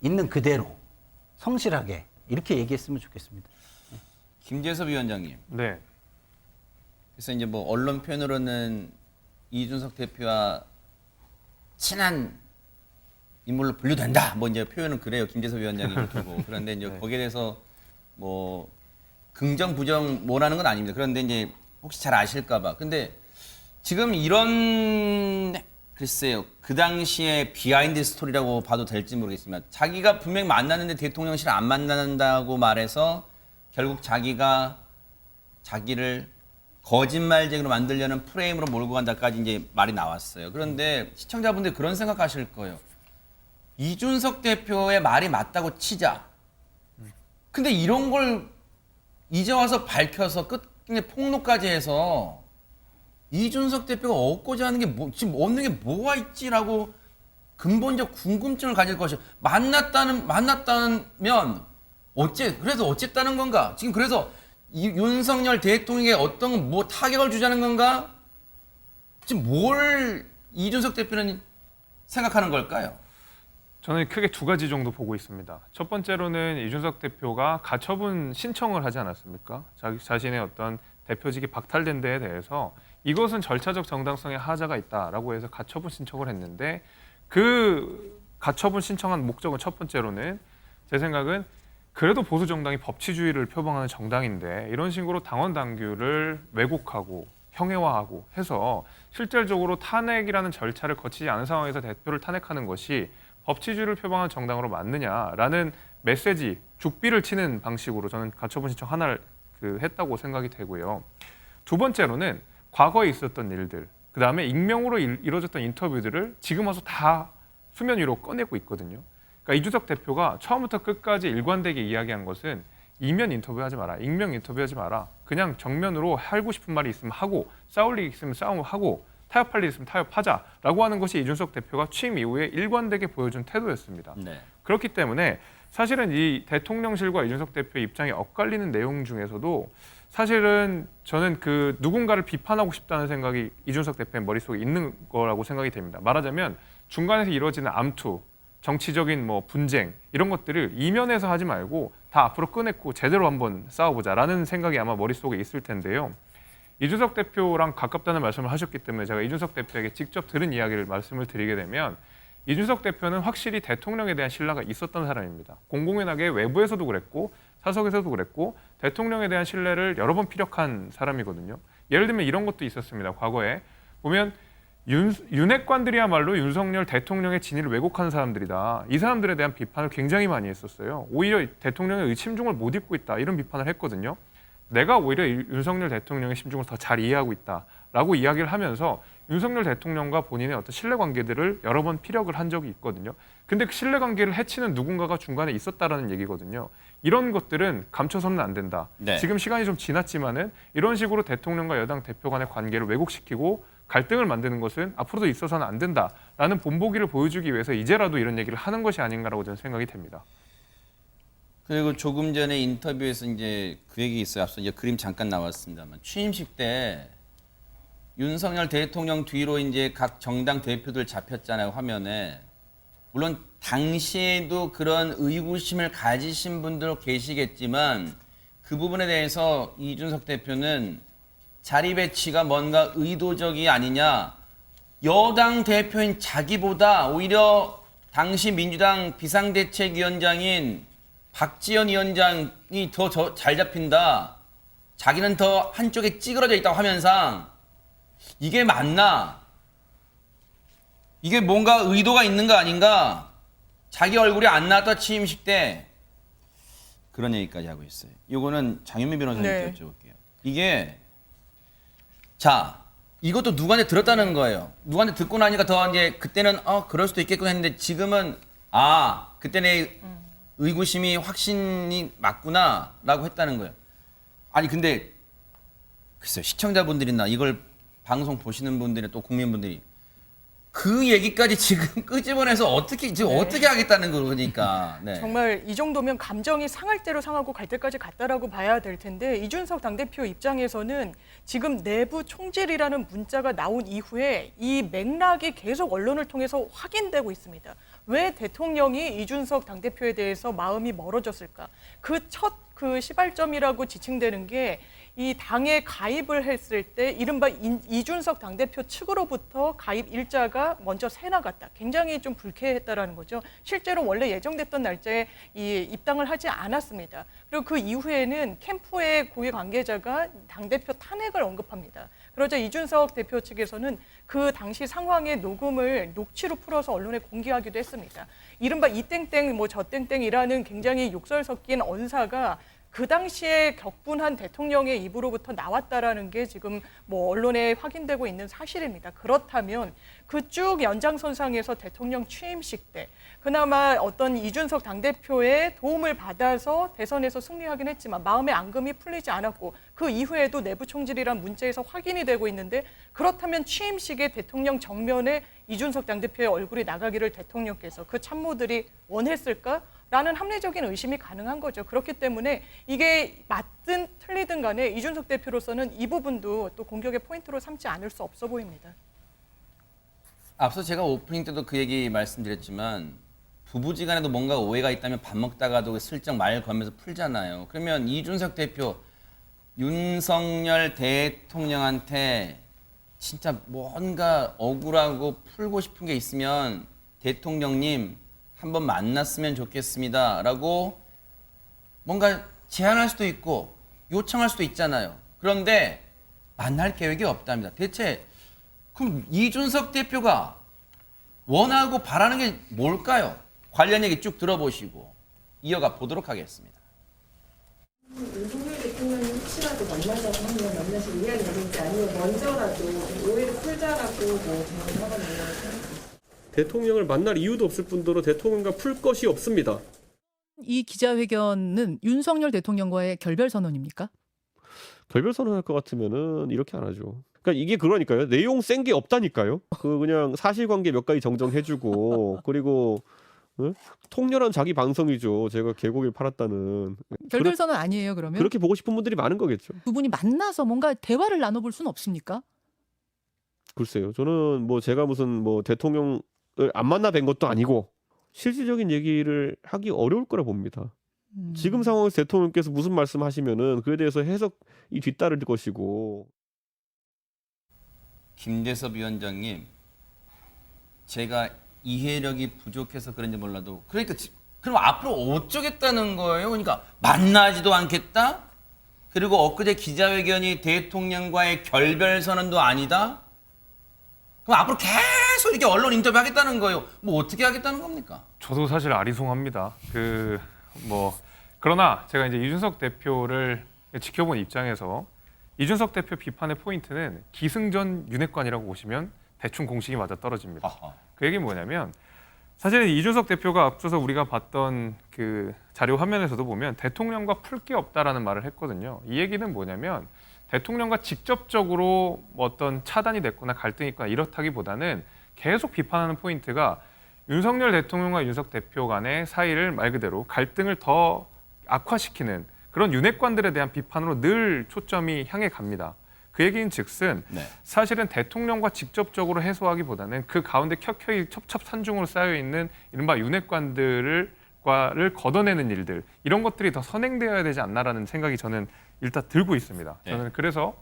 있는 그대로 성실하게 이렇게 얘기했으면 좋겠습니다. 김재섭 위원장님. 네. 그래서 이제 뭐 언론 표현으로는 이준석 대표와 친한 인물로 분류된다. 뭐 이제 표현은 그래요. 김재섭 위원장이 두고. 그런데 이제 거기에 대해서 뭐 긍정 부정 뭐라는 건 아닙니다. 그런데 이제 혹시 잘 아실까봐. 근데 지금 이런 글쎄요. 그 당시에 비하인드 스토리라고 봐도 될지 모르겠지만 자기가 분명히 만났는데 대통령실 안 만난다고 말해서 결국 자기가 자기를 거짓말쟁이로 만들려는 프레임으로 몰고 간다까지 이제 말이 나왔어요. 그런데 시청자분들 그런 생각하실 거예요. 이준석 대표의 말이 맞다고 치자. 근데 이런 걸 이제 와서 밝혀서 끝내 폭로까지 해서 이준석 대표가 얻고자 하는 게 지금 얻는 게 뭐가 있지라고 근본적 궁금증을 가질 것이요. 만났다면 그래서 어쨌다는 건가? 지금 그래서 윤석열 대통령에게 어떤 뭐 타격을 주자는 건가? 지금 뭘 이준석 대표는 생각하는 걸까요? 저는 크게 두 가지 정도 보고 있습니다. 첫 번째로는 이준석 대표가 가처분 신청을 하지 않았습니까? 자신의 어떤 대표직이 박탈된 데에 대해서 이것은 절차적 정당성에 하자가 있다라고 해서 가처분 신청을 했는데 그 가처분 신청한 목적은 첫 번째로는 제 생각은 그래도 보수 정당이 법치주의를 표방하는 정당인데 이런 식으로 당원 당규를 왜곡하고 형해화하고 해서 실질적으로 탄핵이라는 절차를 거치지 않은 상황에서 대표를 탄핵하는 것이 법치주의를 표방하는 정당으로 맞느냐라는 메시지, 죽비를 치는 방식으로 저는 가처분 신청 하나를 했다고 생각이 되고요. 두 번째로는 과거에 있었던 일들, 그 다음에 익명으로 이루어졌던 인터뷰들을 지금 와서 다 수면 위로 꺼내고 있거든요. 그러니까 이준석 대표가 처음부터 끝까지 일관되게 이야기한 것은 이면 인터뷰하지 마라, 익명 인터뷰하지 마라. 그냥 정면으로 하고 싶은 말이 있으면 하고 싸울 일이 있으면 싸움하고 타협할 일이 있으면 타협하자라고 하는 것이 이준석 대표가 취임 이후에 일관되게 보여준 태도였습니다. 네. 그렇기 때문에 사실은 이 대통령실과 이준석 대표의 입장이 엇갈리는 내용 중에서도 사실은 저는 그 누군가를 비판하고 싶다는 생각이 이준석 대표의 머릿속에 있는 거라고 생각이 됩니다. 말하자면 중간에서 이루어지는 암투, 정치적인 뭐 분쟁 이런 것들을 이면에서 하지 말고 다 앞으로 꺼냈고 제대로 한번 싸워보자라는 생각이 아마 머릿속에 있을 텐데요. 이준석 대표랑 가깝다는 말씀을 하셨기 때문에 제가 이준석 대표에게 직접 들은 이야기를 말씀을 드리게 되면 이준석 대표는 확실히 대통령에 대한 신뢰가 있었던 사람입니다. 공공연하게 외부에서도 그랬고 사석에서도 그랬고 대통령에 대한 신뢰를 여러 번 피력한 사람이거든요. 예를 들면 이런 것도 있었습니다. 과거에 보면 윤핵관들이야말로 윤석열 대통령의 진위를 왜곡하는 사람들이다. 이 사람들에 대한 비판을 굉장히 많이 했었어요. 오히려 대통령의 심중을 못 읽고 있다. 이런 비판을 했거든요. 내가 오히려 윤석열 대통령의 심중을 더 잘 이해하고 있다라고 이야기를 하면서 윤석열 대통령과 본인의 어떤 신뢰관계들을 여러 번 피력을 한 적이 있거든요. 근데 그 신뢰관계를 해치는 누군가가 중간에 있었다라는 얘기거든요. 이런 것들은 감춰서는 안 된다. 네. 지금 시간이 좀 지났지만은 이런 식으로 대통령과 여당 대표 간의 관계를 왜곡시키고 갈등을 만드는 것은 앞으로도 있어서는 안 된다라는 본보기를 보여주기 위해서 이제라도 이런 얘기를 하는 것이 아닌가라고 저는 생각이 됩니다. 그리고 조금 전에 인터뷰에서 이제 그 얘기 있어요. 앞서 이제 그림 잠깐 나왔습니다만 취임식 때 윤석열 대통령 뒤로 이제 각 정당 대표들 잡혔잖아요, 화면에. 물론 당시에도 그런 의구심을 가지신 분들 계시겠지만 그 부분에 대해서 이준석 대표는 자리 배치가 뭔가 의도적이 아니냐. 여당 대표인 자기보다 오히려 당시 민주당 비상대책위원장인 박지원 위원장이 더 잘 잡힌다. 자기는 더 한쪽에 찌그러져 있다고 하면서 이게 맞나? 이게 뭔가 의도가 있는 거 아닌가? 자기 얼굴이 안 나왔다 취임식 때 그런 얘기까지 하고 있어요. 이거는 장현미 변호사님께 네. 여쭤볼게요. 이게 자 이것도 누구한테 들었다는 거예요. 누구한테 듣고 나니까 더 이제 그때는 그럴 수도 있겠구나 했는데 지금은 그때는 의구심이 확신이 맞구나라고 했다는 거예요. 아니 근데 글쎄요 시청자분들이나 이걸 방송 보시는 분들이 또 국민분들이 그 얘기까지 지금 끄집어내서 어떻게 하겠다는 거니까. 네. 정말 이 정도면 감정이 상할 대로 상하고 갈 때까지 갔다라고 봐야 될 텐데 이준석 당대표 입장에서는 지금 내부 총질이라는 문자가 나온 이후에 이 맥락이 계속 언론을 통해서 확인되고 있습니다. 왜 대통령이 이준석 당대표에 대해서 마음이 멀어졌을까? 그 첫 시발점이라고 지칭되는 게 이 당에 가입을 했을 때 이른바 이준석 당대표 측으로부터 가입 일자가 먼저 새 나갔다. 굉장히 좀 불쾌했다라는 거죠. 실제로 원래 예정됐던 날짜에 입당을 하지 않았습니다. 그리고 그 이후에는 캠프의 고위 관계자가 당대표 탄핵을 언급합니다. 그러자 이준석 대표 측에서는 그 당시 상황의 녹음을 녹취로 풀어서 언론에 공개하기도 했습니다. 이른바 이땡땡 저 땡땡이라는 굉장히 욕설 섞인 언사가 그 당시에 격분한 대통령의 입으로부터 나왔다라는 게 지금 언론에 확인되고 있는 사실입니다. 그렇다면 그 쭉 연장선상에서 대통령 취임식 때 그나마 어떤 이준석 당대표의 도움을 받아서 대선에서 승리하긴 했지만 마음의 앙금이 풀리지 않았고 그 이후에도 내부 총질이란 문자에서 확인이 되고 있는데 그렇다면 취임식에 대통령 정면에 이준석 당대표의 얼굴이 나가기를 대통령께서 그 참모들이 원했을까? 라는 합리적인 의심이 가능한 거죠. 그렇기 때문에 이게 맞든 틀리든 간에 이준석 대표로서는 이 부분도 또 공격의 포인트로 삼지 않을 수 없어 보입니다. 앞서 제가 오프닝 때도 그 얘기 말씀드렸지만 부부지간에도 뭔가 오해가 있다면 밥 먹다가도 슬쩍 말 걸면서 풀잖아요. 그러면 이준석 대표 윤석열 대통령한테 진짜 뭔가 억울하고 풀고 싶은 게 있으면 대통령님 한번 만났으면 좋겠습니다 라고 뭔가 제안할 수도 있고 요청할 수도 있잖아요. 그런데 만날 계획이 없답니다. 대체 그럼 이준석 대표가 원하고 바라는 게 뭘까요? 관련 얘기 쭉 들어보시고 이어가 보도록 하겠습니다. 윤석열 대통령이 혹시라도 만나자고 하면 만나실 의향이 있는지 아니면 먼저라도 오해를 풀자라고 제안을 하거든요. 대통령을 만날 이유도 없을 뿐더러 대통령과 풀 것이 없습니다. 이 기자회견은 윤석열 대통령과의 결별 선언입니까? 결별 선언할 것 같으면은 이렇게 안 하죠. 그러니까 이게 그러니까요. 내용 센 게 없다니까요. 그냥 사실관계 몇 가지 정정해주고 그리고 어? 통렬한 자기 방송이죠. 제가 개고기를 팔았다는. 결별선은 아니에요, 그러면? 그렇게 보고 싶은 분들이 많은 거겠죠. 두 분이 만나서 뭔가 대화를 나눠볼 수는 없습니까? 글쎄요. 저는 뭐 제가 무슨 뭐 대통령을 안 만나 뵌 것도 아니고 실질적인 얘기를 하기 어려울 거라 봅니다. 지금 상황에서 대통령께서 무슨 말씀하시면은 그에 대해서 해석이 뒤따를 것이고. 김재섭 위원장님, 제가 이해력이 부족해서 그런지 몰라도 그러니까 그럼 앞으로 어쩌겠다는 거예요? 그러니까 만나지도 않겠다? 그리고 엊그제 기자회견이 대통령과의 결별 선언도 아니다? 그럼 앞으로 계속 이렇게 언론 인터뷰 하겠다는 거예요. 뭐 어떻게 하겠다는 겁니까? 저도 사실 아리송합니다. 그러나 제가 이제 이준석 대표를 지켜본 입장에서 이준석 대표 비판의 포인트는 기승전 윤핵관이라고 보시면 대충 공식이 맞아 떨어집니다. 아하. 그 얘기는 뭐냐면 사실은 이준석 대표가 앞서서 우리가 봤던 그 자료 화면에서도 보면 대통령과 풀 게 없다라는 말을 했거든요. 이 얘기는 뭐냐면 대통령과 직접적으로 어떤 차단이 됐거나 갈등이 있거나 이렇다기보다는 계속 비판하는 포인트가 윤석열 대통령과 윤석 대표 간의 사이를 말 그대로 갈등을 더 악화시키는 그런 윤핵관들에 대한 비판으로 늘 초점이 향해 갑니다. 그 얘기인 즉슨 사실은 대통령과 직접적으로 해소하기보다는 그 가운데 켜켜이 첩첩산중으로 쌓여있는 이른바 윤핵관들을 걷어내는 일들 이런 것들이 더 선행되어야 되지 않나라는 생각이 저는 일단 들고 있습니다. 저는 그래서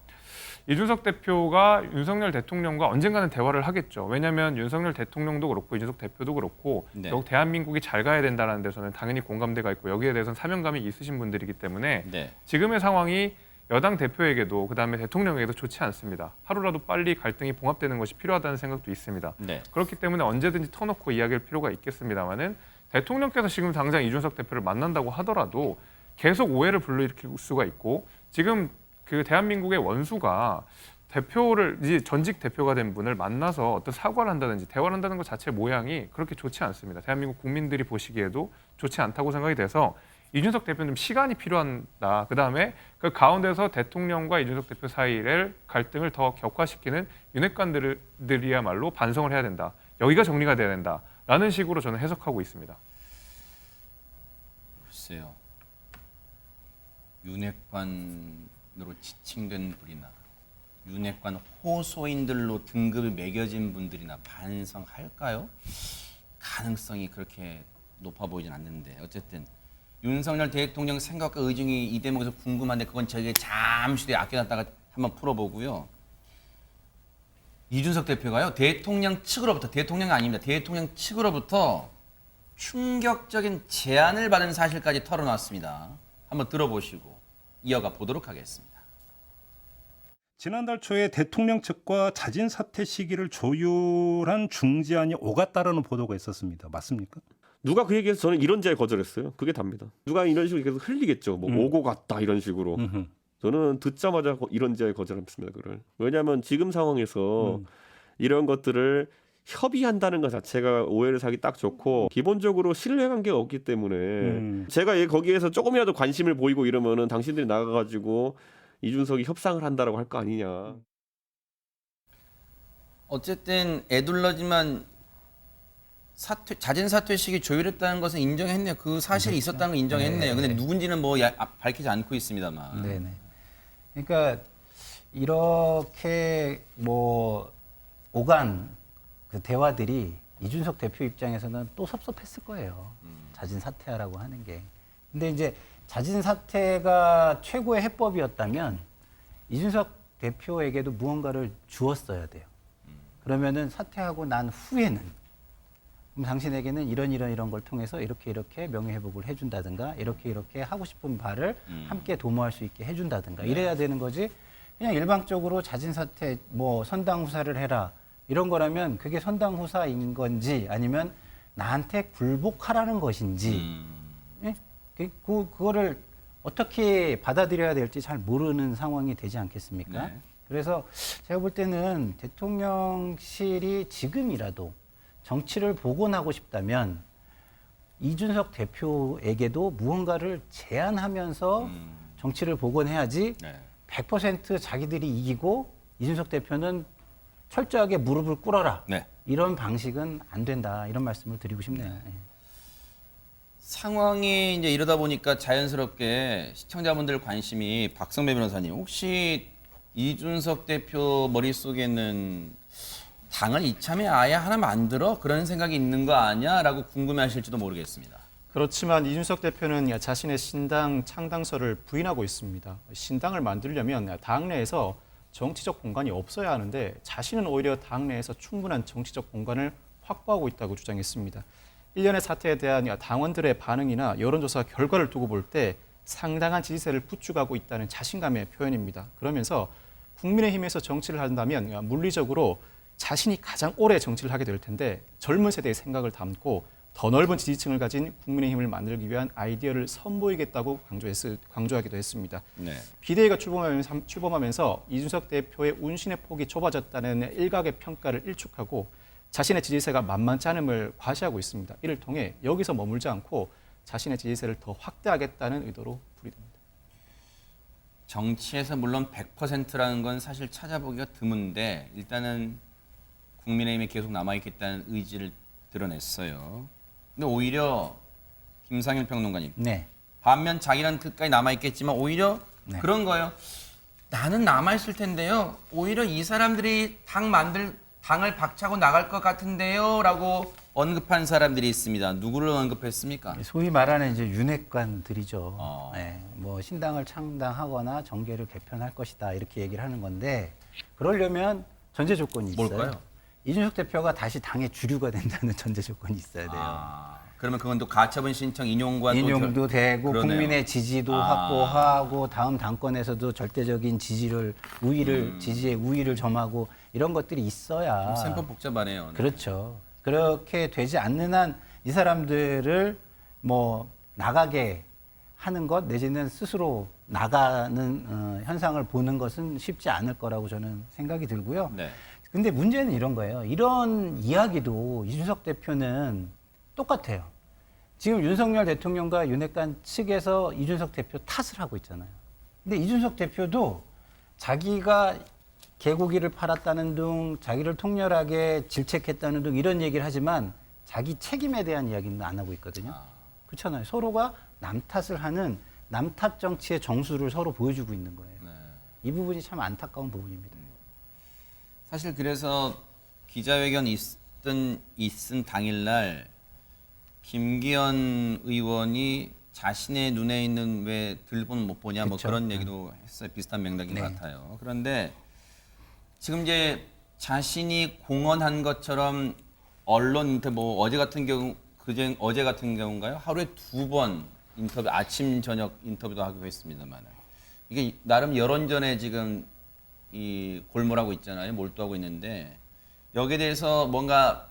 이준석 대표가 윤석열 대통령과 언젠가는 대화를 하겠죠. 왜냐하면 윤석열 대통령도 그렇고 이준석 대표도 그렇고 더욱 대한민국이 잘 가야 된다는 데서는 당연히 공감대가 있고 여기에 대해서는 사명감이 있으신 분들이기 때문에 지금의 상황이 여당 대표에게도 그다음에 대통령에게도 좋지 않습니다. 하루라도 빨리 갈등이 봉합되는 것이 필요하다는 생각도 있습니다. 그렇기 때문에 언제든지 터놓고 이야기할 필요가 있겠습니다마는 대통령께서 지금 당장 이준석 대표를 만난다고 하더라도 계속 오해를 불러일으킬 수가 있고 지금 그 대한민국의 원수가 대표를 이제 전직 대표가 된 분을 만나서 어떤 사과를 한다든지 대화를 한다는 것 자체 모양이 그렇게 좋지 않습니다. 대한민국 국민들이 보시기에도 좋지 않다고 생각이 돼서 이준석 대표는 시간이 필요하다. 그다음에 그 가운데서 대통령과 이준석 대표 사이의 갈등을 더 격화시키는 윤핵관들이야말로 반성을 해야 된다. 여기가 정리가 돼야 된다라는 식으로 저는 해석하고 있습니다. 글쎄요. 윤핵관으로 지칭된 분이나 윤핵관 호소인들로 등급이 매겨진 분들이나 반성할까요? 가능성이 그렇게 높아 보이진 않는데 어쨌든 윤석열 대통령 생각과 의중이 이 대목에서 궁금한데 그건 저에게 잠시 뒤에 아껴놨다가 한번 풀어보고요. 이준석 대표가요. 대통령 측으로부터 대통령이 아닙니다. 대통령 측으로부터 충격적인 제안을 받은 사실까지 털어놨습니다. 한번 들어보시고 이어가 보도록 하겠습니다. 지난달 초에 대통령 측과 자진 사퇴 시기를 조율한 중재안이 오갔다라는 보도가 있었습니다. 맞습니까? 누가 그 얘기해서 저는 이런 제안 거절했어요. 그게 답니다. 누가 이런 식으로 계속 흘리겠죠. 뭐 오고 갔다 이런 식으로. 저는 듣자마자 이런 제안 거절했습니다. 그걸. 왜냐하면 지금 상황에서 이런 것들을 협의한다는 것 자체가 오해를 사기 딱 좋고 기본적으로 신뢰관계가 없기 때문에 제가 거기에서 조금이라도 관심을 보이고 이러면은 당신들이 나가가지고 이준석이 협상을 한다라고 할 거 아니냐. 어쨌든 애둘러지만 자진 사퇴 시기 조율했다는 것은 인정했네요. 그 사실이 있었다는 걸 인정했네요. 근데 누군지는 뭐 밝히지 않고 있습니다만. 네네. 그러니까 이렇게 뭐 오간 그 대화들이 이준석 대표 입장에서는 또 섭섭했을 거예요. 자진 사퇴하라고 하는 게. 근데 이제 자진 사퇴가 최고의 해법이었다면 이준석 대표에게도 무언가를 주었어야 돼요. 그러면은 사퇴하고 난 후에는 그럼 당신에게는 이런 걸 통해서 이렇게 명예회복을 해준다든가 이렇게 하고 싶은 바를 함께 도모할 수 있게 해준다든가 이래야 되는 거지. 그냥 일방적으로 자진 사퇴 뭐 선당후사를 해라 이런 거라면 그게 선당후사인 건지 아니면 나한테 굴복하라는 것인지 예? 그거를 어떻게 받아들여야 될지 잘 모르는 상황이 되지 않겠습니까? 그래서 제가 볼 때는 대통령실이 지금이라도 정치를 복원하고 싶다면 이준석 대표에게도 무언가를 제안하면서 정치를 복원해야지 100% 자기들이 이기고 이준석 대표는 철저하게 무릎을 꿇어라. 이런 방식은 안 된다. 이런 말씀을 드리고 싶네요. 상황이 이제 이러다 보니까 자연스럽게 시청자분들 관심이 박성배 변호사님 혹시 이준석 대표 머릿속에는 당을 이참에 아예 하나 만들어 그런 생각이 있는 거 아니야라고 궁금해하실지도 모르겠습니다. 그렇지만 이준석 대표는 자신의 신당 창당설을 부인하고 있습니다. 신당을 만들려면 당내에서 정치적 공간이 없어야 하는데 자신은 오히려 당내에서 충분한 정치적 공간을 확보하고 있다고 주장했습니다. 일련의 사태에 대한 당원들의 반응이나 여론조사 결과를 두고 볼 때 상당한 지지세를 부추가고 있다는 자신감의 표현입니다. 그러면서 국민의힘에서 정치를 한다면 물리적으로 자신이 가장 오래 정치를 하게 될 텐데 젊은 세대의 생각을 담고 더 넓은 지지층을 가진 국민의힘을 만들기 위한 아이디어를 선보이겠다고 강조하기도 했습니다. 네. 비대위가 출범하면서 이준석 대표의 운신의 폭이 좁아졌다는 일각의 평가를 일축하고 자신의 지지세가 만만치 않음을 과시하고 있습니다. 이를 통해 여기서 머물지 않고 자신의 지지세를 더 확대하겠다는 의도로 풀이됩니다. 정치에서 물론 100%라는 건 사실 찾아보기가 드문데 일단은 국민의힘에 계속 남아있겠다는 의지를 드러냈어요. 근데 오히려 김상일 평론가님, 네. 반면 자기는 끝까지 남아있겠지만 오히려 네. 그런 거예요. 나는 남아있을 텐데요. 오히려 이 사람들이 당을 박차고 나갈 것 같은데요. 라고 언급한 사람들이 있습니다. 누구를 언급했습니까? 소위 말하는 이제 윤핵관들이죠. 네, 뭐 신당을 창당하거나 정계를 개편할 것이다 이렇게 얘기를 하는 건데 그러려면 전제 조건이 있어요. 뭘까요? 이준석 대표가 다시 당의 주류가 된다는 전제 조건이 있어야 돼요. 그러면 그건 또 가처분 신청 인용과 인용도 되고 그러네요. 국민의 지지도 확보하고 다음 당권에서도 절대적인 지지의 우위를 점하고 이런 것들이 있어야 셈법 복잡하네요. 네. 그렇죠. 그렇게 되지 않는 한 이 사람들을 뭐 나가게 하는 것 내지는 스스로 나가는 현상을 보는 것은 쉽지 않을 거라고 저는 생각이 들고요. 네. 근데 문제는 이런 거예요. 이런 이야기도 이준석 대표는 똑같아요. 지금 윤석열 대통령과 윤핵관 측에서 이준석 대표 탓을 하고 있잖아요. 근데 이준석 대표도 자기가 개고기를 팔았다는 등 자기를 통렬하게 질책했다는 등 이런 얘기를 하지만 자기 책임에 대한 이야기는 안 하고 있거든요. 그렇잖아요. 서로가 남 탓을 하는 남 탓 정치의 정수를 서로 보여주고 있는 거예요. 네. 이 부분이 참 안타까운 부분입니다. 사실 그래서 기자회견 있은 당일날 김기현 의원이 자신의 눈에 있는 왜 들보는 못 보냐 뭐 그쵸. 그런 얘기도 했어요. 비슷한 맥락인 네. 것 같아요. 그런데 지금 이제 자신이 공언한 것처럼 언론 인터뷰 뭐 어제 같은 경우인가요? 하루에 2번 인터뷰 아침 저녁 인터뷰도 하기로 했습니다만 이게 나름 여론전에 지금 이 골몰하고 있잖아요. 몰두하고 있는데 여기에 대해서 뭔가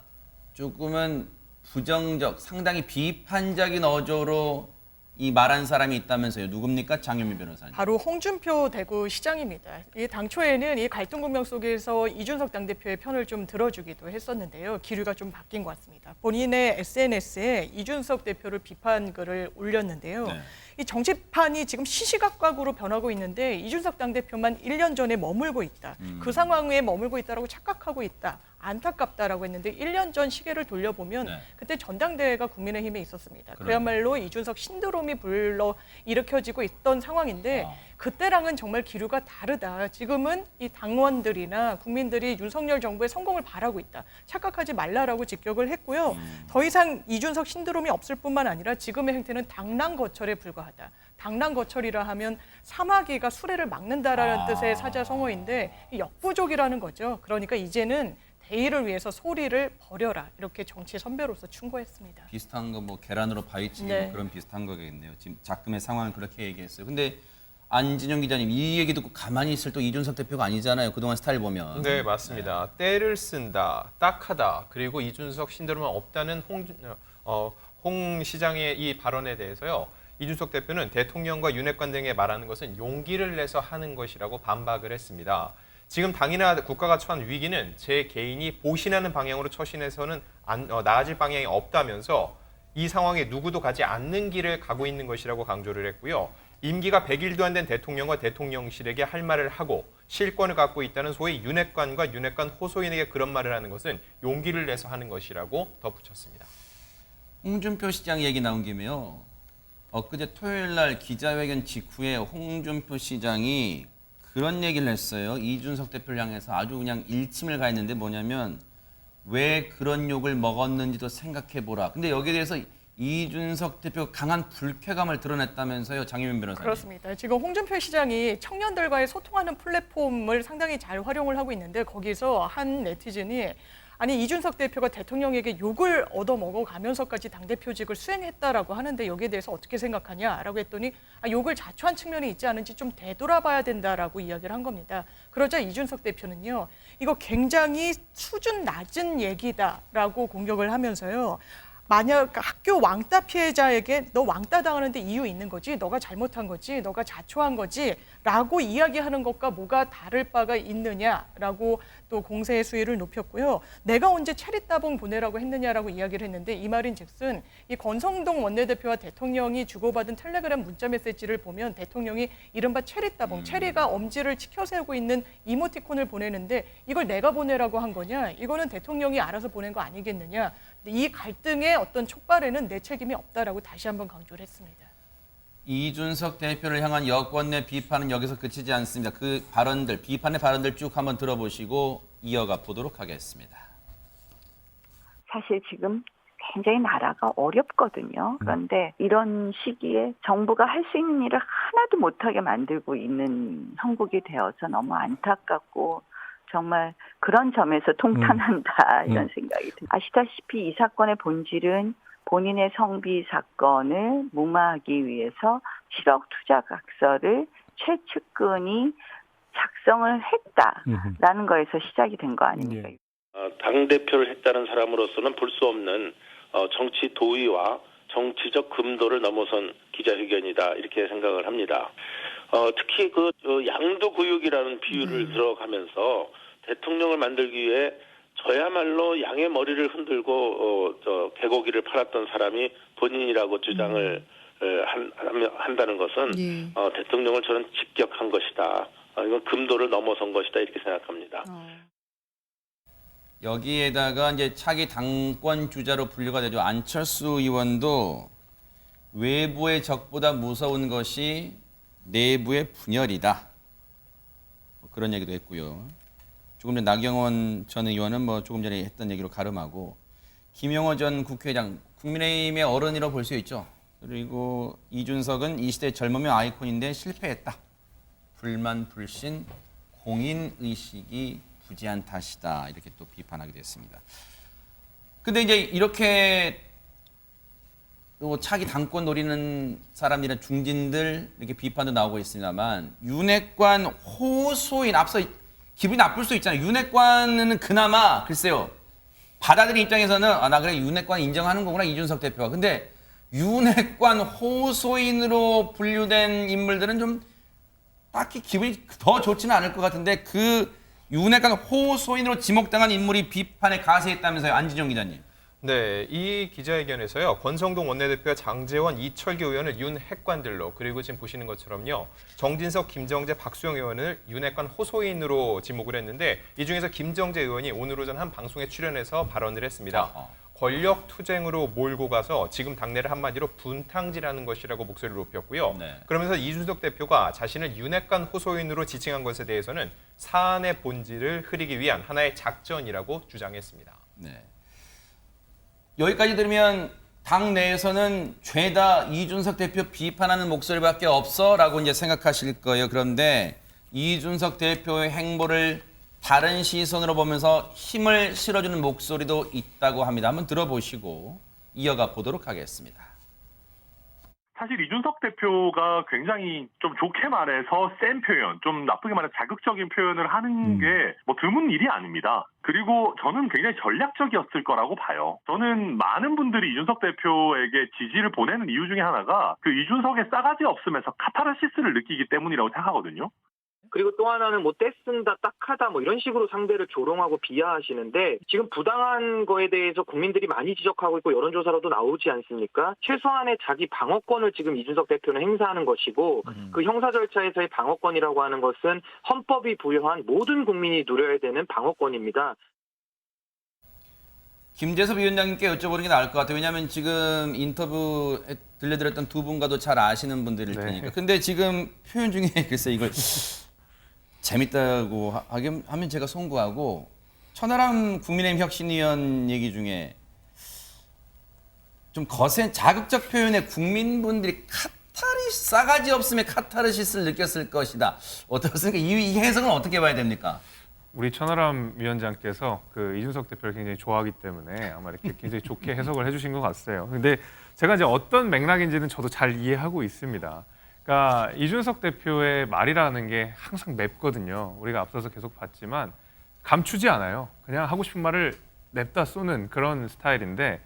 조금은 부정적, 상당히 비판적인 어조로 이 말한 사람이 있다면서요. 누굽니까? 장현미 변호사님. 바로 홍준표 대구시장입니다. 이 당초에는 이 갈등 국면 속에서 이준석 당대표의 편을 좀 들어주기도 했었는데요. 기류가 좀 바뀐 것 같습니다. 본인의 SNS에 이준석 대표를 비판 글을 올렸는데요. 네. 이 정치판이 지금 시시각각으로 변하고 있는데 이준석 당대표만 1년 전에 머물고 있다. 그 상황에 머물고 있다라고 착각하고 있다. 안타깝다라고 했는데 1년 전 시계를 돌려보면 네. 그때 전당대회가 국민의힘에 있었습니다. 그러네. 그야말로 이준석 신드롬이 불러 일으켜지고 있던 상황인데 그때랑은 정말 기류가 다르다. 지금은 이 당원들이나 국민들이 윤석열 정부의 성공을 바라고 있다. 착각하지 말라라고 직격을 했고요. 더 이상 이준석 신드롬이 없을 뿐만 아니라 지금의 행태는 당랑 거철에 불과하다. 당랑 거철이라 하면 사마귀가 수레를 막는다라는 뜻의 사자성어인데 역부족이라는 거죠. 그러니까 이제는 대의를 위해서 소리를 버려라. 이렇게 정치 선배로서 충고했습니다. 비슷한 거 뭐 계란으로 바위치기 네. 뭐 그런 비슷한 거겠네요. 지금 작금의 상황을 그렇게 얘기했어요. 근데 안진영 기자님 이 얘기 듣고 가만히 있을 또 이준석 대표가 아니잖아요. 그동안 스타일 보면. 네, 맞습니다. 때를 쓴다, 딱하다, 그리고 이준석 신드롬은 없다는 홍 시장의 이 발언에 대해서요. 이준석 대표는 대통령과 윤핵관 등에 말하는 것은 용기를 내서 하는 것이라고 반박을 했습니다. 지금 당이나 국가가 처한 위기는 제 개인이 보신하는 방향으로 처신해서는 나아질 방향이 없다면서 이 상황에 누구도 가지 않는 길을 가고 있는 것이라고 강조를 했고요. 임기가 100일도 안 된 대통령과 대통령실에게 할 말을 하고 실권을 갖고 있다는 소위 윤핵관과 윤핵관 호소인에게 그런 말을 하는 것은 용기를 내서 하는 것이라고 덧붙였습니다. 홍준표 시장 얘기 나온 김에요. 엊그제 토요일 날 기자회견 직후에 홍준표 시장이 그런 얘기를 했어요. 이준석 대표를 향해서 아주 그냥 일침을 가했는데 뭐냐면 왜 그런 욕을 먹었는지도 생각해보라. 근데 여기에 대해서 이준석 대표가 강한 불쾌감을 드러냈다면서요, 장유민 변호사님. 그렇습니다. 지금 홍준표 시장이 청년들과의 소통하는 플랫폼을 상당히 잘 활용을 하고 있는데 거기서 한 네티즌이 아니 이준석 대표가 대통령에게 욕을 얻어먹어가면서까지 당대표직을 수행했다라고 하는데 여기에 대해서 어떻게 생각하냐라고 했더니 욕을 자초한 측면이 있지 않은지 좀 되돌아봐야 된다라고 이야기를 한 겁니다. 그러자 이준석 대표는요. 이거 굉장히 수준 낮은 얘기다라고 공격을 하면서요. 만약 학교 왕따 피해자에게 너 왕따 당하는데 이유 있는 거지, 너가 잘못한 거지, 너가 자초한 거지 라고 이야기하는 것과 뭐가 다를 바가 있느냐라고 또 공세의 수위를 높였고요. 내가 언제 체리따봉 보내라고 했느냐라고 이야기를 했는데 이 말인즉슨 이 권성동 원내대표와 대통령이 주고받은 텔레그램 문자 메시지를 보면 대통령이 이른바 체리따봉, 체리가 엄지를 치켜세우고 있는 이모티콘을 보내는데 이걸 내가 보내라고 한 거냐, 이거는 대통령이 알아서 보낸 거 아니겠느냐. 이 갈등의 어떤 촉발에는 내 책임이 없다라고 다시 한번 강조를 했습니다. 이준석 대표를 향한 여권 내 비판은 여기서 그치지 않습니다. 그 발언들, 비판의 발언들 쭉 한번 들어보시고 이어가 보도록 하겠습니다. 사실 지금 굉장히 나라가 어렵거든요. 그런데 이런 시기에 정부가 할 수 있는 일을 하나도 못하게 만들고 있는 형국이 되어서 너무 안타깝고 정말 그런 점에서 통탄한다 이런 생각이 듭니다. 아시다시피 이 사건의 본질은 본인의 성비 사건을 무마하기 위해서 7억 투자 각서를 최측근이 작성을 했다라는 거에서 시작이 된 거 아닙니까? 당대표를 했다는 사람으로서는 볼 수 없는 정치 도의와 정치적 금도를 넘어선 기자회견이다 이렇게 생각을 합니다. 특히 그 양도구육이라는 비유를 들어가면서 대통령을 만들기 위해 저야말로 양의 머리를 흔들고 개고기를 팔았던 사람이 본인이라고 주장을 한다는 것은 대통령을 저는 직격한 것이다. 이건 금도를 넘어선 것이다 이렇게 생각합니다. 여기에다가 이제 차기 당권 주자로 분류가 되죠. 안철수 의원도 외부의 적보다 무서운 것이 내부의 분열이다. 그런 얘기도 했고요. 조금 전 나경원 전 의원은 조금 전에 했던 얘기로 가름하고 김영호 전 국회의장 국민의힘의 어른이라고 볼 수 있죠. 그리고 이준석은 이 시대의 젊음의 아이콘인데 실패했다. 불만, 불신, 공인의식이 부재한 탓이다. 이렇게 또 비판하기도 했습니다. 근데 이제 이렇게 또 차기 당권 노리는 사람들이나 중진들 이렇게 비판도 나오고 있습니다만 윤핵관 호소인 앞서 기분이 나쁠 수 있잖아요. 윤핵관은 그나마 글쎄요. 받아들인 입장에서는 나 그래 윤핵관 인정하는 거구나 이준석 대표가. 근데 윤핵관 호소인으로 분류된 인물들은 좀 딱히 기분이 더 좋지는 않을 것 같은데 그 윤핵관 호소인으로 지목당한 인물이 비판에 가세했다면서요. 안진영 기자님. 네, 이 기자회견에서요. 권성동 원내대표와 장제원, 이철규 의원을 윤핵관들로 그리고 지금 보시는 것처럼요. 정진석, 김정재, 박수영 의원을 윤핵관 호소인으로 지목을 했는데 이 중에서 김정재 의원이 오늘 오전 한 방송에 출연해서 발언을 했습니다. 권력 투쟁으로 몰고 가서 지금 당내를 한마디로 분탕질하는 것이라고 목소리를 높였고요. 그러면서 이준석 대표가 자신을 윤핵관 호소인으로 지칭한 것에 대해서는 사안의 본질을 흐리기 위한 하나의 작전이라고 주장했습니다. 네. 여기까지 들으면 당 내에서는 죄다 이준석 대표 비판하는 목소리밖에 없어라고 이제 생각하실 거예요. 그런데 이준석 대표의 행보를 다른 시선으로 보면서 힘을 실어주는 목소리도 있다고 합니다. 한번 들어보시고 이어가 보도록 하겠습니다. 사실 이준석 대표가 굉장히 좀 좋게 말해서 센 표현, 좀 나쁘게 말해서 자극적인 표현을 하는 게 드문 일이 아닙니다. 그리고 저는 굉장히 전략적이었을 거라고 봐요. 저는 많은 분들이 이준석 대표에게 지지를 보내는 이유 중에 하나가 그 이준석의 싸가지 없음에서 카타르시스를 느끼기 때문이라고 생각하거든요. 그리고 또 하나는 떼쓴다, 딱하다 이런 식으로 상대를 조롱하고 비하하시는데 지금 부당한 거에 대해서 국민들이 많이 지적하고 있고 여론조사로도 나오지 않습니까? 최소한의 자기 방어권을 지금 이준석 대표는 행사하는 것이고 그 형사 절차에서의 방어권이라고 하는 것은 헌법이 부여한 모든 국민이 누려야 되는 방어권입니다. 김재섭 위원장님께 여쭤보는 게 나을 것 같아요. 왜냐하면 지금 인터뷰 들려드렸던 두 분과도 잘 아시는 분들일 테니까. 근데 지금 표현 중에 글쎄 이걸 재밌다고 하면 제가 송구하고 천하람 국민의힘 혁신위원 얘기 중에 좀 거센 자극적 표현에 국민분들이 싸가지 없음에 카타르시스를 느꼈을 것이다. 어떻습니까? 이 해석은 어떻게 봐야 됩니까? 우리 천하람 위원장께서 그 이준석 대표를 굉장히 좋아하기 때문에 아마 이렇게 굉장히 좋게 해석을 해주신 것 같아요. 근데 제가 이제 어떤 맥락인지는 저도 잘 이해하고 있습니다. 그러니까 이준석 대표의 말이라는 게 항상 맵거든요. 우리가 앞서서 계속 봤지만 감추지 않아요. 그냥 하고 싶은 말을 냅다 쏘는 그런 스타일인데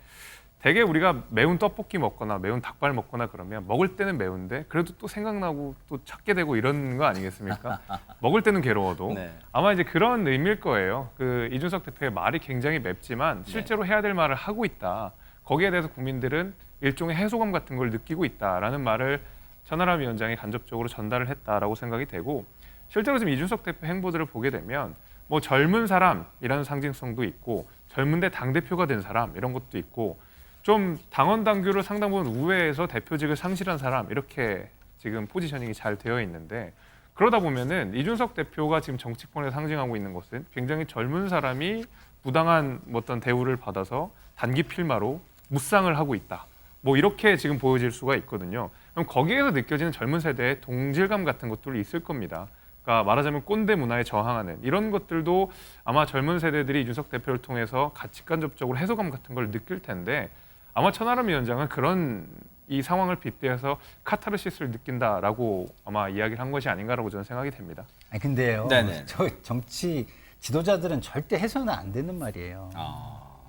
되게 우리가 매운 떡볶이 먹거나 매운 닭발 먹거나 그러면 먹을 때는 매운데 그래도 또 생각나고 또 찾게 되고 이런 거 아니겠습니까? 먹을 때는 괴로워도 네. 아마 이제 그런 의미일 거예요. 그 이준석 대표의 말이 굉장히 맵지만 실제로 해야 될 말을 하고 있다. 거기에 대해서 국민들은 일종의 해소감 같은 걸 느끼고 있다라는 말을 천하람 위원장이 간접적으로 전달을 했다라고 생각이 되고 실제로 지금 이준석 대표 행보들을 보게 되면 뭐 젊은 사람이라는 상징성도 있고 젊은데 당대표가 된 사람 이런 것도 있고 좀 당원 당규를 상당 부분 우회해서 대표직을 상실한 사람 이렇게 지금 포지셔닝이 잘 되어 있는데 그러다 보면은 이준석 대표가 지금 정치권에 상징하고 있는 것은 굉장히 젊은 사람이 부당한 어떤 대우를 받아서 단기 필마로 무쌍을 하고 있다. 뭐 이렇게 지금 보여질 수가 있거든요. 그럼 거기에서 느껴지는 젊은 세대의 동질감 같은 것들이 있을 겁니다. 그러니까 말하자면 꼰대 문화에 저항하는 이런 것들도 아마 젊은 세대들이 이준석 대표를 통해서 가치간접적으로 해소감 같은 걸 느낄 텐데 아마 천하람 위원장은 그런 이 상황을 빗대어서 카타르시스를 느낀다라고 아마 이야기를 한 것이 아닌가라고 저는 생각이 됩니다. 아니 근데요. 네네. 저 정치 지도자들은 절대 해서는 안 되는 말이에요.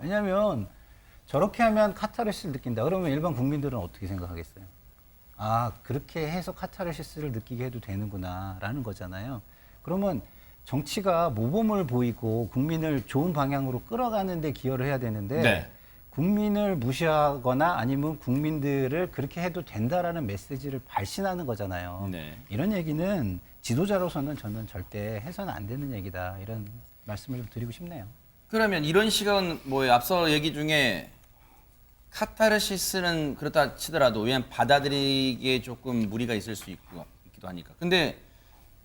왜냐하면 저렇게 하면 카타르시스를 느낀다. 그러면 일반 국민들은 어떻게 생각하겠어요? 아, 그렇게 해서 카타르시스를 느끼게 해도 되는구나라는 거잖아요. 그러면 정치가 모범을 보이고 국민을 좋은 방향으로 끌어가는 데 기여를 해야 되는데 네. 국민을 무시하거나 아니면 국민들을 그렇게 해도 된다라는 메시지를 발신하는 거잖아요. 네. 이런 얘기는 지도자로서는 저는 절대 해서는 안 되는 얘기다. 이런 말씀을 좀 드리고 싶네요. 그러면 이런 시각은 뭐예요? 앞서 얘기 중에 카타르시스는 그렇다 치더라도 왜냐하면 받아들이기에 조금 무리가 있을 수 있기도 하니까. 근데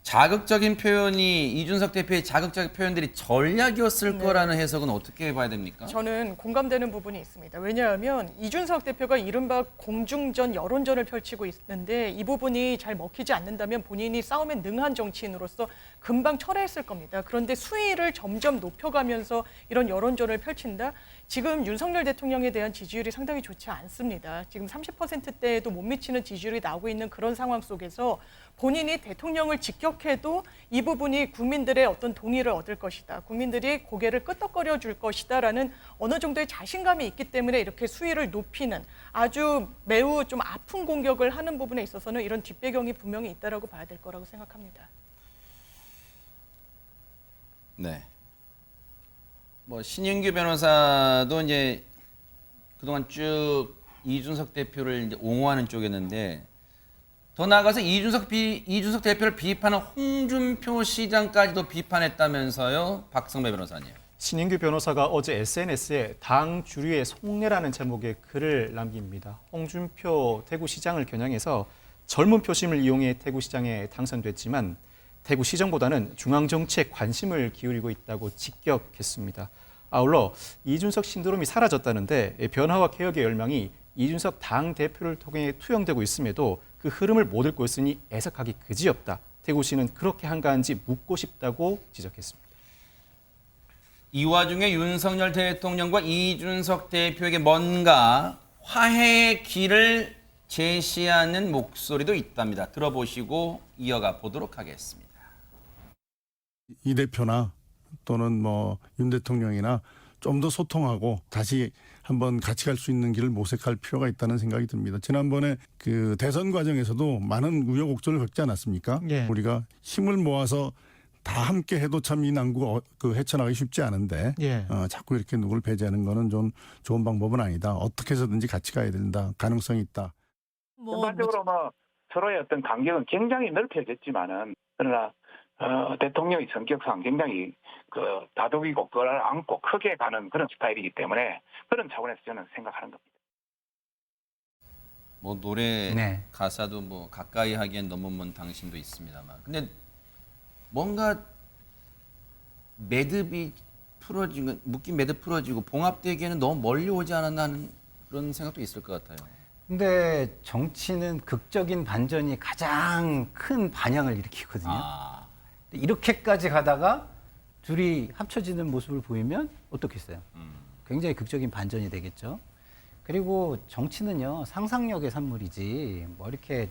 자극적인 표현이 이준석 대표의 자극적인 표현들이 전략이었을 거라는 해석은 어떻게 봐야 됩니까? 저는 공감되는 부분이 있습니다. 왜냐하면 이준석 대표가 이른바 공중전, 여론전을 펼치고 있는데 이 부분이 잘 먹히지 않는다면 본인이 싸움에 능한 정치인으로서 금방 철회했을 겁니다. 그런데 수위를 점점 높여가면서 이런 여론전을 펼친다? 지금 윤석열 대통령에 대한 지지율이 상당히 좋지 않습니다. 지금 30%대에도 못 미치는 지지율이 나오고 있는 그런 상황 속에서 본인이 대통령을 직격해도 이 부분이 국민들의 어떤 동의를 얻을 것이다. 국민들이 고개를 끄덕거려 줄 것이다라는 어느 정도의 자신감이 있기 때문에 이렇게 수위를 높이는 아주 매우 좀 아픈 공격을 하는 부분에 있어서는 이런 뒷배경이 분명히 있다라고 봐야 될 거라고 생각합니다. 네. 뭐 신윤규 변호사도 이제 그동안 쭉 이준석 대표를 이제 옹호하는 쪽이었는데 더 나아가서 이준석 대표를 비판한 홍준표 시장까지도 비판했다면서요, 박성배 변호사님. 신인규 변호사가 어제 SNS에 당 주류의 속내라는 제목의 글을 남깁니다. 홍준표 대구시장을 겨냥해서 젊은 표심을 이용해 대구시장에 당선됐지만 대구시정보다는 중앙정치에 관심을 기울이고 있다고 직격했습니다. 아울러 이준석 신드롬이 사라졌다는데 변화와 개혁의 열망이 이준석 당대표를 통해 투영되고 있음에도 그 흐름을 못 읽고 있으니 애석하기 그지없다. 대구시는 그렇게 한가한지 묻고 싶다고 지적했습니다. 이 와중에 윤석열 대통령과 이준석 대표에게 뭔가 화해의 길을 제시하는 목소리도 있답니다. 들어보시고 이어가 보도록 하겠습니다. 이 대표나 또는 뭐 윤 대통령이나 좀 더 소통하고 다시 한번 같이 갈 수 있는 길을 모색할 필요가 있다는 생각이 듭니다. 지난번에 그 대선 과정에서도 많은 우여곡절을 겪지 않았습니까? 예. 우리가 힘을 모아서 다 함께 해도 참 이 난구가 헤쳐나가기 쉽지 않은데 예. 자꾸 이렇게 누구를 배제하는 거는 좀 좋은 방법은 아니다. 어떻게 해서든지 같이 가야 된다. 가능성이 있다. 전반적으로 뭐 서로의 어떤 간격은 굉장히 넓혀졌지만은 그러나 대통령의 성격상 굉장히 다독이고 그걸 안고 크게 가는 그런 스타일이기 때문에 그런 차원에서 저는 생각하는 겁니다. 뭐 노래 네. 가사도 뭐 가까이 하기엔 너무 먼 당신도 있습니다만, 근데 뭔가 매듭이 풀어지고 묶인 매듭 풀어지고 봉합되기에는 너무 멀리 오지 않았나 하는 그런 생각도 있을 것 같아요. 근데 정치는 극적인 반전이 가장 큰 반향을 일으키거든요. 이렇게까지 가다가 둘이 합쳐지는 모습을 보이면 어떻겠어요? 굉장히 극적인 반전이 되겠죠. 그리고 정치는요, 상상력의 산물이지 뭐 이렇게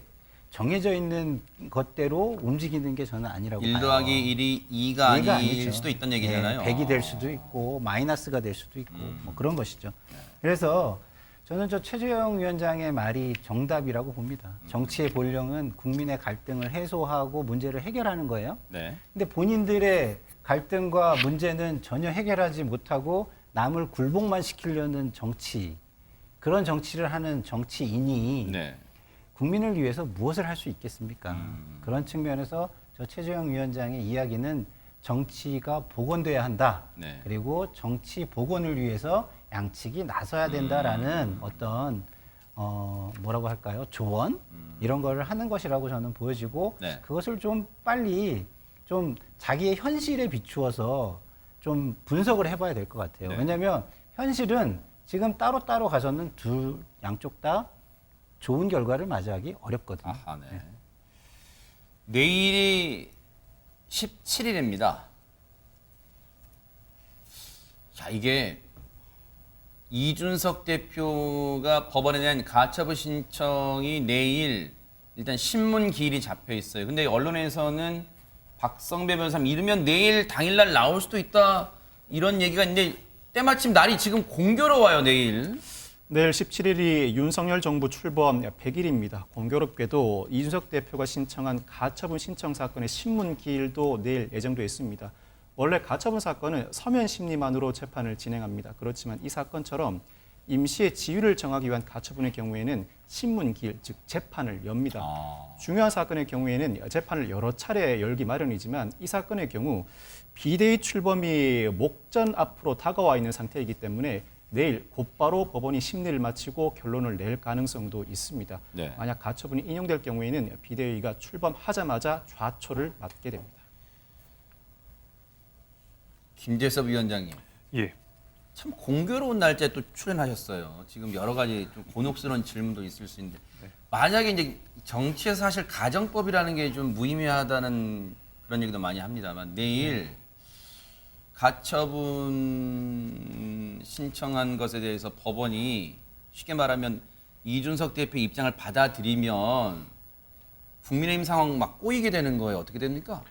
정해져 있는 것대로 움직이는 게 저는 아니라고 봐요. 1 더하기 1이 2가 아닐 수도 있다는 얘기잖아요. 100이 될 수도 있고 마이너스가 될 수도 있고 뭐 그런 것이죠. 그래서 저는 저 최재형 위원장의 말이 정답이라고 봅니다. 정치의 본령은 국민의 갈등을 해소하고 문제를 해결하는 거예요. 네. 근데 본인들의 갈등과 문제는 전혀 해결하지 못하고 남을 굴복만 시키려는 정치, 그런 정치를 하는 정치인이 네. 국민을 위해서 무엇을 할 수 있겠습니까? 그런 측면에서 저 최재형 위원장의 이야기는 정치가 복원돼야 한다. 네. 그리고 정치 복원을 위해서 양측이 나서야 된다라는 어떤 뭐라고 할까요? 조언 이런 거를 하는 것이라고 저는 보여지고 네. 그것을 좀 빨리 좀 자기의 현실에 비추어서 좀 분석을 해봐야 될 것 같아요. 네. 왜냐하면 현실은 지금 따로따로 가서는 양쪽 다 좋은 결과를 맞이하기 어렵거든요. 아하, 네. 내일이 17일입니다. 자, 이게 이준석 대표가 법원에 대한 가처분 신청이 내일 일단 신문 기일이 잡혀 있어요. 근데 언론에서는 박성배 변호사님 이르면 내일 당일날 나올 수도 있다 이런 얘기가 있는데 때마침 날이 지금 공교로워요. 내일. 내일 17일이 윤석열 정부 출범 100일입니다. 공교롭게도 이준석 대표가 신청한 가처분 신청 사건의 신문 기일도 내일 예정돼 있습니다. 원래 가처분 사건은 서면 심리만으로 재판을 진행합니다. 그렇지만 이 사건처럼 임시의 지위를 정하기 위한 가처분의 경우에는 신문 기일, 즉 재판을 엽니다. 중요한 사건의 경우에는 재판을 여러 차례 열기 마련이지만 이 사건의 경우 비대위 출범이 목전 앞으로 다가와 있는 상태이기 때문에 내일 곧바로 법원이 심리를 마치고 결론을 낼 가능성도 있습니다. 네. 만약 가처분이 인용될 경우에는 비대위가 출범하자마자 좌초를 맞게 됩니다. 김재섭 위원장님. 예. 참 공교로운 날짜에 또 출연하셨어요. 지금 여러 가지 좀 곤혹스러운 질문도 있을 수 있는데 만약에 이제 정치에서 사실 가정법이라는 게 좀 무의미하다는 그런 얘기도 많이 합니다만 내일 가처분 신청한 것에 대해서 법원이 쉽게 말하면 이준석 대표 입장을 받아들이면 국민의힘 상황 막 꼬이게 되는 거예요. 어떻게 됩니까?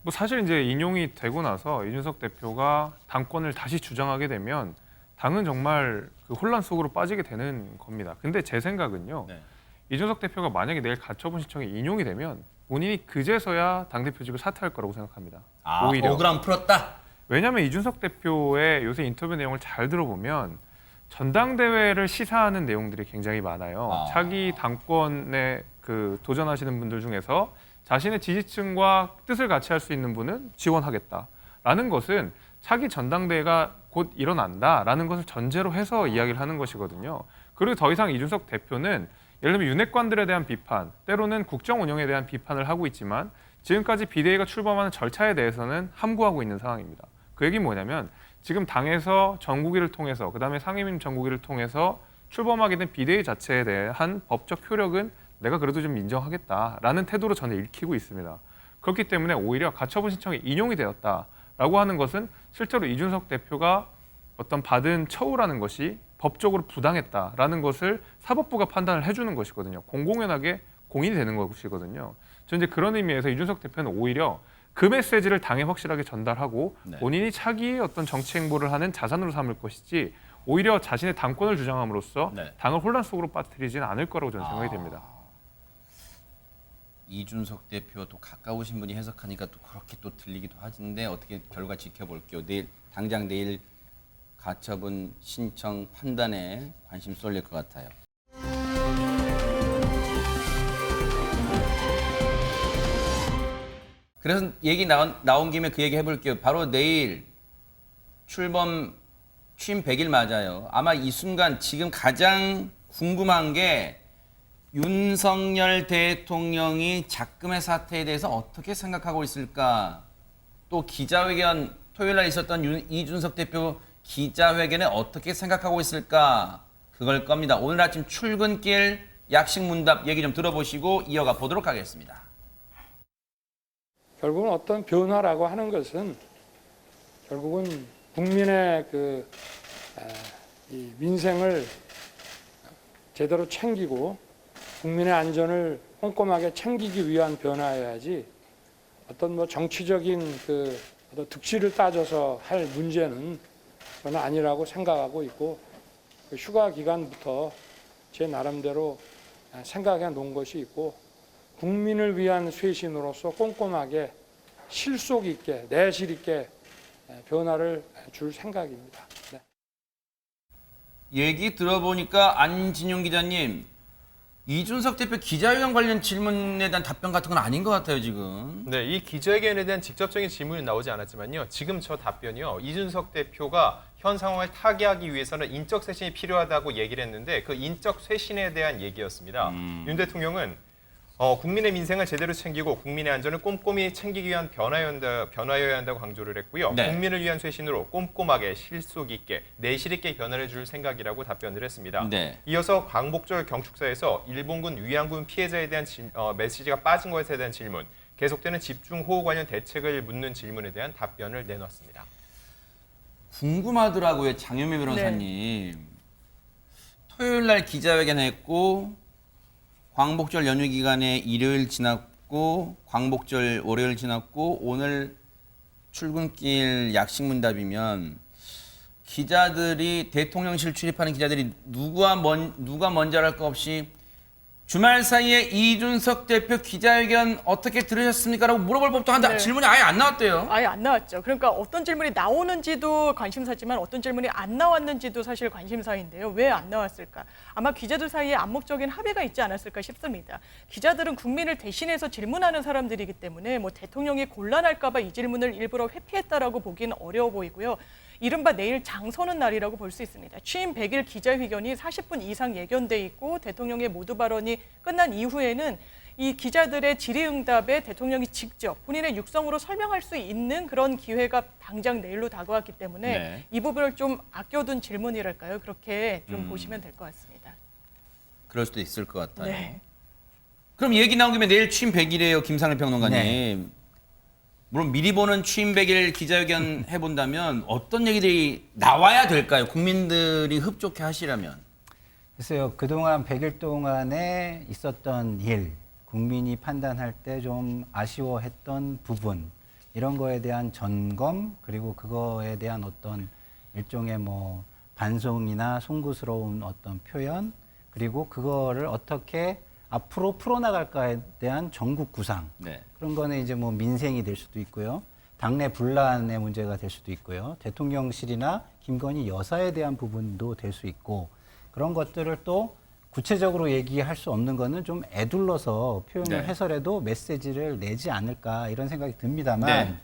뭐 사실 이제 인용이 되고 나서 이준석 대표가 당권을 다시 주장하게 되면 당은 정말 그 혼란 속으로 빠지게 되는 겁니다. 근데 제 생각은요. 네. 이준석 대표가 만약에 내일 가처분 신청이 인용이 되면 본인이 그제서야 당대표직을 사퇴할 거라고 생각합니다. 오히려. 억울함 풀었다? 왜냐하면 이준석 대표의 요새 인터뷰 내용을 잘 들어보면 전당대회를 시사하는 내용들이 굉장히 많아요. 차기 당권에 도전하시는 분들 중에서 자신의 지지층과 뜻을 같이 할 수 있는 분은 지원하겠다라는 것은 차기 전당대회가 곧 일어난다라는 것을 전제로 해서 이야기를 하는 것이거든요. 그리고 더 이상 이준석 대표는 예를 들면 윤핵관들에 대한 비판, 때로는 국정 운영에 대한 비판을 하고 있지만 지금까지 비대위가 출범하는 절차에 대해서는 함구하고 있는 상황입니다. 그 얘기는 뭐냐면 지금 당에서 전국위를 통해서 그다음에 상임위 전국위를 통해서 출범하게 된 비대위 자체에 대한 법적 효력은 내가 그래도 좀 인정하겠다라는 태도로 저는 읽히고 있습니다. 그렇기 때문에 오히려 가처분 신청이 인용이 되었다라고 하는 것은 실제로 이준석 대표가 어떤 받은 처우라는 것이 법적으로 부당했다라는 것을 사법부가 판단을 해주는 것이거든요. 공공연하게 공인이 되는 것이거든요. 저는 이제 그런 의미에서 이준석 대표는 오히려 그 메시지를 당에 확실하게 전달하고 본인이 차기의 어떤 정치 행보를 하는 자산으로 삼을 것이지 오히려 자신의 당권을 주장함으로써 당을 혼란 속으로 빠뜨리지는 않을 거라고 저는 생각이 됩니다. 이준석 대표와 또 가까우신 분이 해석하니까 또 그렇게 또 들리기도 하는데 어떻게 결과 지켜볼게요. 당장 내일 가처분 신청 판단에 관심 쏠릴 것 같아요. 그래서 얘기 나온 김에 그 얘기 해볼게요. 바로 내일 출범 취임 100일 맞아요. 아마 이 순간 지금 가장 궁금한 게 윤석열 대통령이 작금의 사태에 대해서 어떻게 생각하고 있을까? 또 기자회견 토요일 날 있었던 이준석 대표 기자회견에 어떻게 생각하고 있을까? 그걸 겁니다. 오늘 아침 출근길 약식문답 얘기 좀 들어보시고 이어가 보도록 하겠습니다. 결국은 어떤 변화라고 하는 것은 결국은 국민의 이 민생을 제대로 챙기고 국민의 안전을 꼼꼼하게 챙기기 위한 변화여야지 어떤 뭐 정치적인 어떤 득실을 따져서 할 문제는 저는 아니라고 생각하고 있고 휴가 기간부터 제 나름대로 생각해 놓은 것이 있고 국민을 위한 쇄신으로서 꼼꼼하게 실속 있게 내실 있게 변화를 줄 생각입니다. 네. 얘기 들어보니까 안진용 기자님, 이준석 대표 기자회견 관련 질문에 대한 답변 같은 건 아닌 것 같아요, 지금. 네, 이 기자회견에 대한 직접적인 질문이 나오지 않았지만요. 지금 저 답변이요. 이준석 대표가 현 상황을 타개하기 위해서는 인적 쇄신이 필요하다고 얘기를 했는데 그 인적 쇄신에 대한 얘기였습니다. 윤 대통령은 국민의 민생을 제대로 챙기고 국민의 안전을 꼼꼼히 챙기기 위한 변화여야 한다고 강조를 했고요. 네. 국민을 위한 쇄신으로 꼼꼼하게 실속 있게 내실 있게 변화를 줄 생각이라고 답변을 했습니다. 네. 이어서 광복절 경축사에서 일본군 위안군 피해자에 대한 메시지가 빠진 것에 대한 질문, 계속되는 집중호우 관련 대책을 묻는 질문에 대한 답변을 내놨습니다. 궁금하더라고요, 장현미 변호사님. 네. 토요일 날 기자회견 했고 광복절 연휴 기간에 일요일 지났고 광복절 월요일 지났고 오늘 출근길 약식문답이면 기자들이 대통령실 출입하는 기자들이 누가 먼저 할 거 없이 주말 사이에 이준석 대표 기자회견 어떻게 들으셨습니까? 라고 물어볼 법도 한데 네. 질문이 아예 안 나왔대요. 아예 안 나왔죠. 그러니까 어떤 질문이 나오는지도 관심사지만 어떤 질문이 안 나왔는지도 사실 관심사인데요. 왜 안 나왔을까? 아마 기자들 사이에 암묵적인 합의가 있지 않았을까 싶습니다. 기자들은 국민을 대신해서 질문하는 사람들이기 때문에 뭐 대통령이 곤란할까 봐 이 질문을 일부러 회피했다라고 보기는 어려워 보이고요. 이른바 내일 장서는 날이라고 볼 수 있습니다. 취임 100일 기자회견이 40분 이상 예견돼 있고 대통령의 모두 발언이 끝난 이후에는 이 기자들의 질의응답에 대통령이 직접 본인의 육성으로 설명할 수 있는 그런 기회가 당장 내일로 다가왔기 때문에 네. 이 부분을 좀 아껴둔 질문이랄까요? 그렇게 좀 보시면 될 것 같습니다. 그럴 수도 있을 것 같아요. 네. 그럼 얘기 나온 김에 내일 취임 100일이에요, 김상일 평론가님. 네. 물론 미리 보는 취임 100일 기자회견 해본다면 어떤 얘기들이 나와야 될까요? 국민들이 흡족해 하시려면. 글쎄요, 그동안 100일 동안에 있었던 일, 국민이 판단할 때 좀 아쉬워했던 부분, 이런 거에 대한 점검, 그리고 그거에 대한 어떤 일종의 뭐 반성이나 송구스러운 어떤 표현, 그리고 그거를 어떻게 앞으로 풀어나갈까에 대한 전국 구상. 네. 그런 거는 이제 뭐 민생이 될 수도 있고요. 당내 분란의 문제가 될 수도 있고요. 대통령실이나 김건희 여사에 대한 부분도 될 수 있고, 그런 것들을 또 구체적으로 얘기할 수 없는 거는 좀 애둘러서 표현을 네. 해서라도 메시지를 내지 않을까 이런 생각이 듭니다만 네.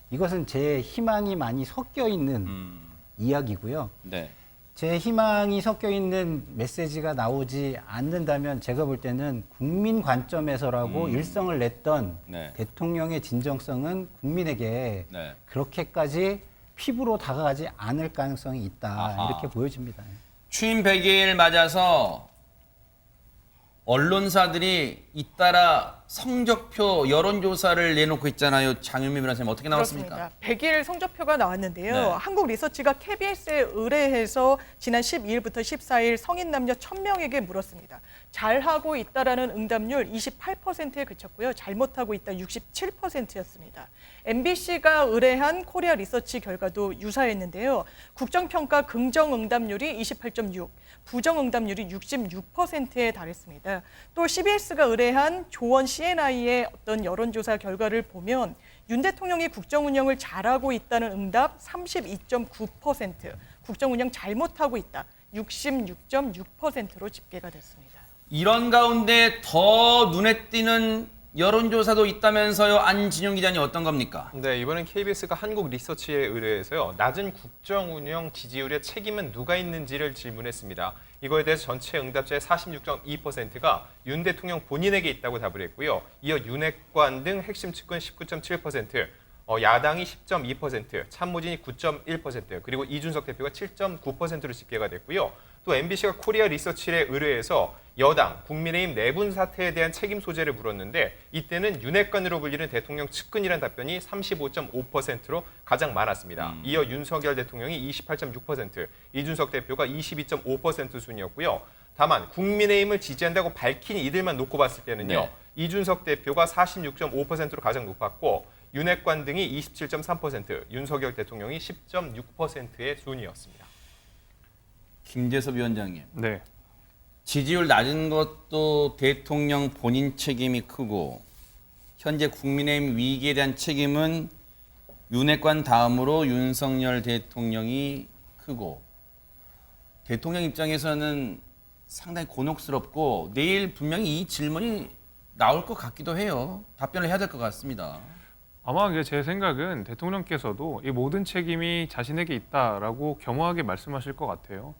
이것은 제 희망이 많이 섞여 있는 이야기고요. 네. 제 희망이 섞여 있는 메시지가 나오지 않는다면 제가 볼 때는 국민 관점에서라고 일성을 냈던 네. 대통령의 진정성은 국민에게 네. 그렇게까지 피부로 다가가지 않을 가능성이 있다. 아하. 이렇게 보여집니다. 취임 100일 맞아서 언론사들이 잇따라 성적표 여론조사를 내놓고 있잖아요. 장윤미 변호사님 어떻게 나왔습니까? 그렇습니다. 100일 성적표가 나왔는데요. 네. 한국 리서치가 KBS에 의뢰해서 지난 12일부터 14일 성인 남녀 1000명에게 물었습니다. 잘하고 있다라는 응답률 28%에 그쳤고요. 잘못하고 있다 67%였습니다. MBC가 의뢰한 코리아 리서치 결과도 유사했는데요. 국정평가 긍정 응답률이 28.6, 부정 응답률이 66%에 달했습니다. 또 CBS가 의뢰한 조원 CNI의 어떤 여론조사 결과를 보면 윤 대통령이 국정 운영을 잘하고 있다는 응답 32.9%, 국정 운영 잘못하고 있다 66.6%로 집계가 됐습니다. 이런 가운데 더 눈에 띄는 여론조사도 있다면서요. 안진용 기자님 어떤 겁니까? 네, 이번엔 KBS가 한국 리서치에 의뢰해서요. 낮은 국정 운영 지지율의 책임은 누가 있는지를 질문했습니다. 이거에 대해서 전체 응답자의 46.2%가 윤 대통령 본인에게 있다고 답을 했고요. 이어 윤핵관 등 핵심 측근 19.7%, 야당이 10.2%, 참모진이 9.1%, 그리고 이준석 대표가 7.9%로 집계가 됐고요. 또 MBC가 코리아 리서치에 의뢰해서 여당, 국민의힘 내분 사태에 대한 책임 소재를 물었는데 이때는 윤핵관으로 불리는 대통령 측근이란 답변이 35.5%로 가장 많았습니다. 이어 윤석열 대통령이 28.6%, 이준석 대표가 22.5% 순이었고요. 다만 국민의힘을 지지한다고 밝힌 이들만 놓고 봤을 때는요. 네. 이준석 대표가 46.5%로 가장 높았고 윤핵관 등이 27.3%, 윤석열 대통령이 10.6%의 순이었습니다. 김재섭 위원장님. 네. 지지율 낮은 것도 대통령 본인 책임이 크고 현재 국민의힘 위기에 대한 책임은 윤핵관 다음으로 윤석열 대통령이 크고 대통령 입장에서는 상당히 곤혹스럽고 내일 분명히 이 질문이 나올 것 같기도 해요. 답변을 해야 될 것 같습니다. 아마 이게 제 생각은 대통령께서도 이 모든 책임이 자신에게 있다라고 겸허하게 말씀하실 것 같아요.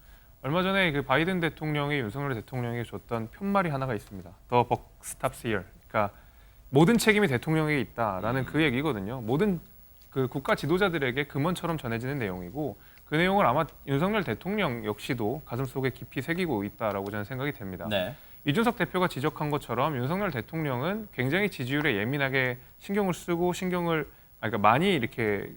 얼마 전에 그 바이든 대통령이 윤석열 대통령에게 줬던 편말이 하나가 있습니다. The buck stops here. 그러니까 모든 책임이 대통령에게 있다라는 그 얘기거든요. 모든 그 국가 지도자들에게 금원처럼 전해지는 내용이고 그 내용을 아마 윤석열 대통령 역시도 가슴속에 깊이 새기고 있다라고 저는 생각이 됩니다. 네. 이준석 대표가 지적한 것처럼 윤석열 대통령은 굉장히 지지율에 예민하게 신경을 쓰고 그러니까 많이 이렇게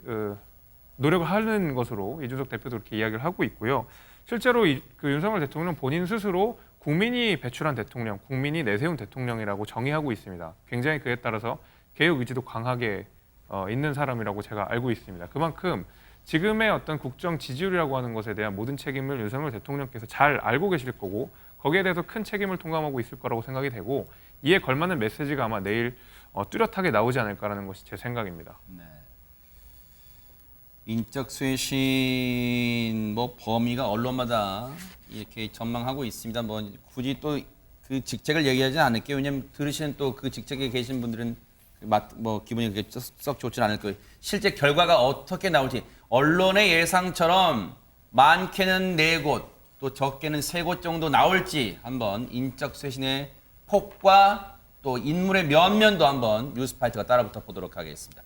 노력을 하는 것으로 이준석 대표도 그렇게 이야기를 하고 있고요. 실제로 그 윤석열 대통령 본인 스스로 국민이 배출한 대통령, 국민이 내세운 대통령이라고 정의하고 있습니다. 굉장히 그에 따라서 개혁 의지도 강하게 있는 사람이라고 제가 알고 있습니다. 그만큼 지금의 어떤 국정 지지율이라고 하는 것에 대한 모든 책임을 윤석열 대통령께서 잘 알고 계실 거고 거기에 대해서 큰 책임을 통감하고 있을 거라고 생각이 되고 이에 걸맞는 메시지가 아마 내일 뚜렷하게 나오지 않을까라는 것이 제 생각입니다. 네. 인적 쇄신 범위가 언론마다 이렇게 전망하고 있습니다. 굳이 또 그 직책을 얘기하지 않을게요. 왜냐하면 들으시는 또 그 직책에 계신 분들은 기분이 그렇게 썩 좋지 않을 거예요. 실제 결과가 어떻게 나올지 언론의 예상처럼 많게는 4곳 또 적게는 3곳 정도 나올지 한번 인적 쇄신의 폭과 또 인물의 면면도 한번 뉴스파이터가 따라붙어 보도록 하겠습니다.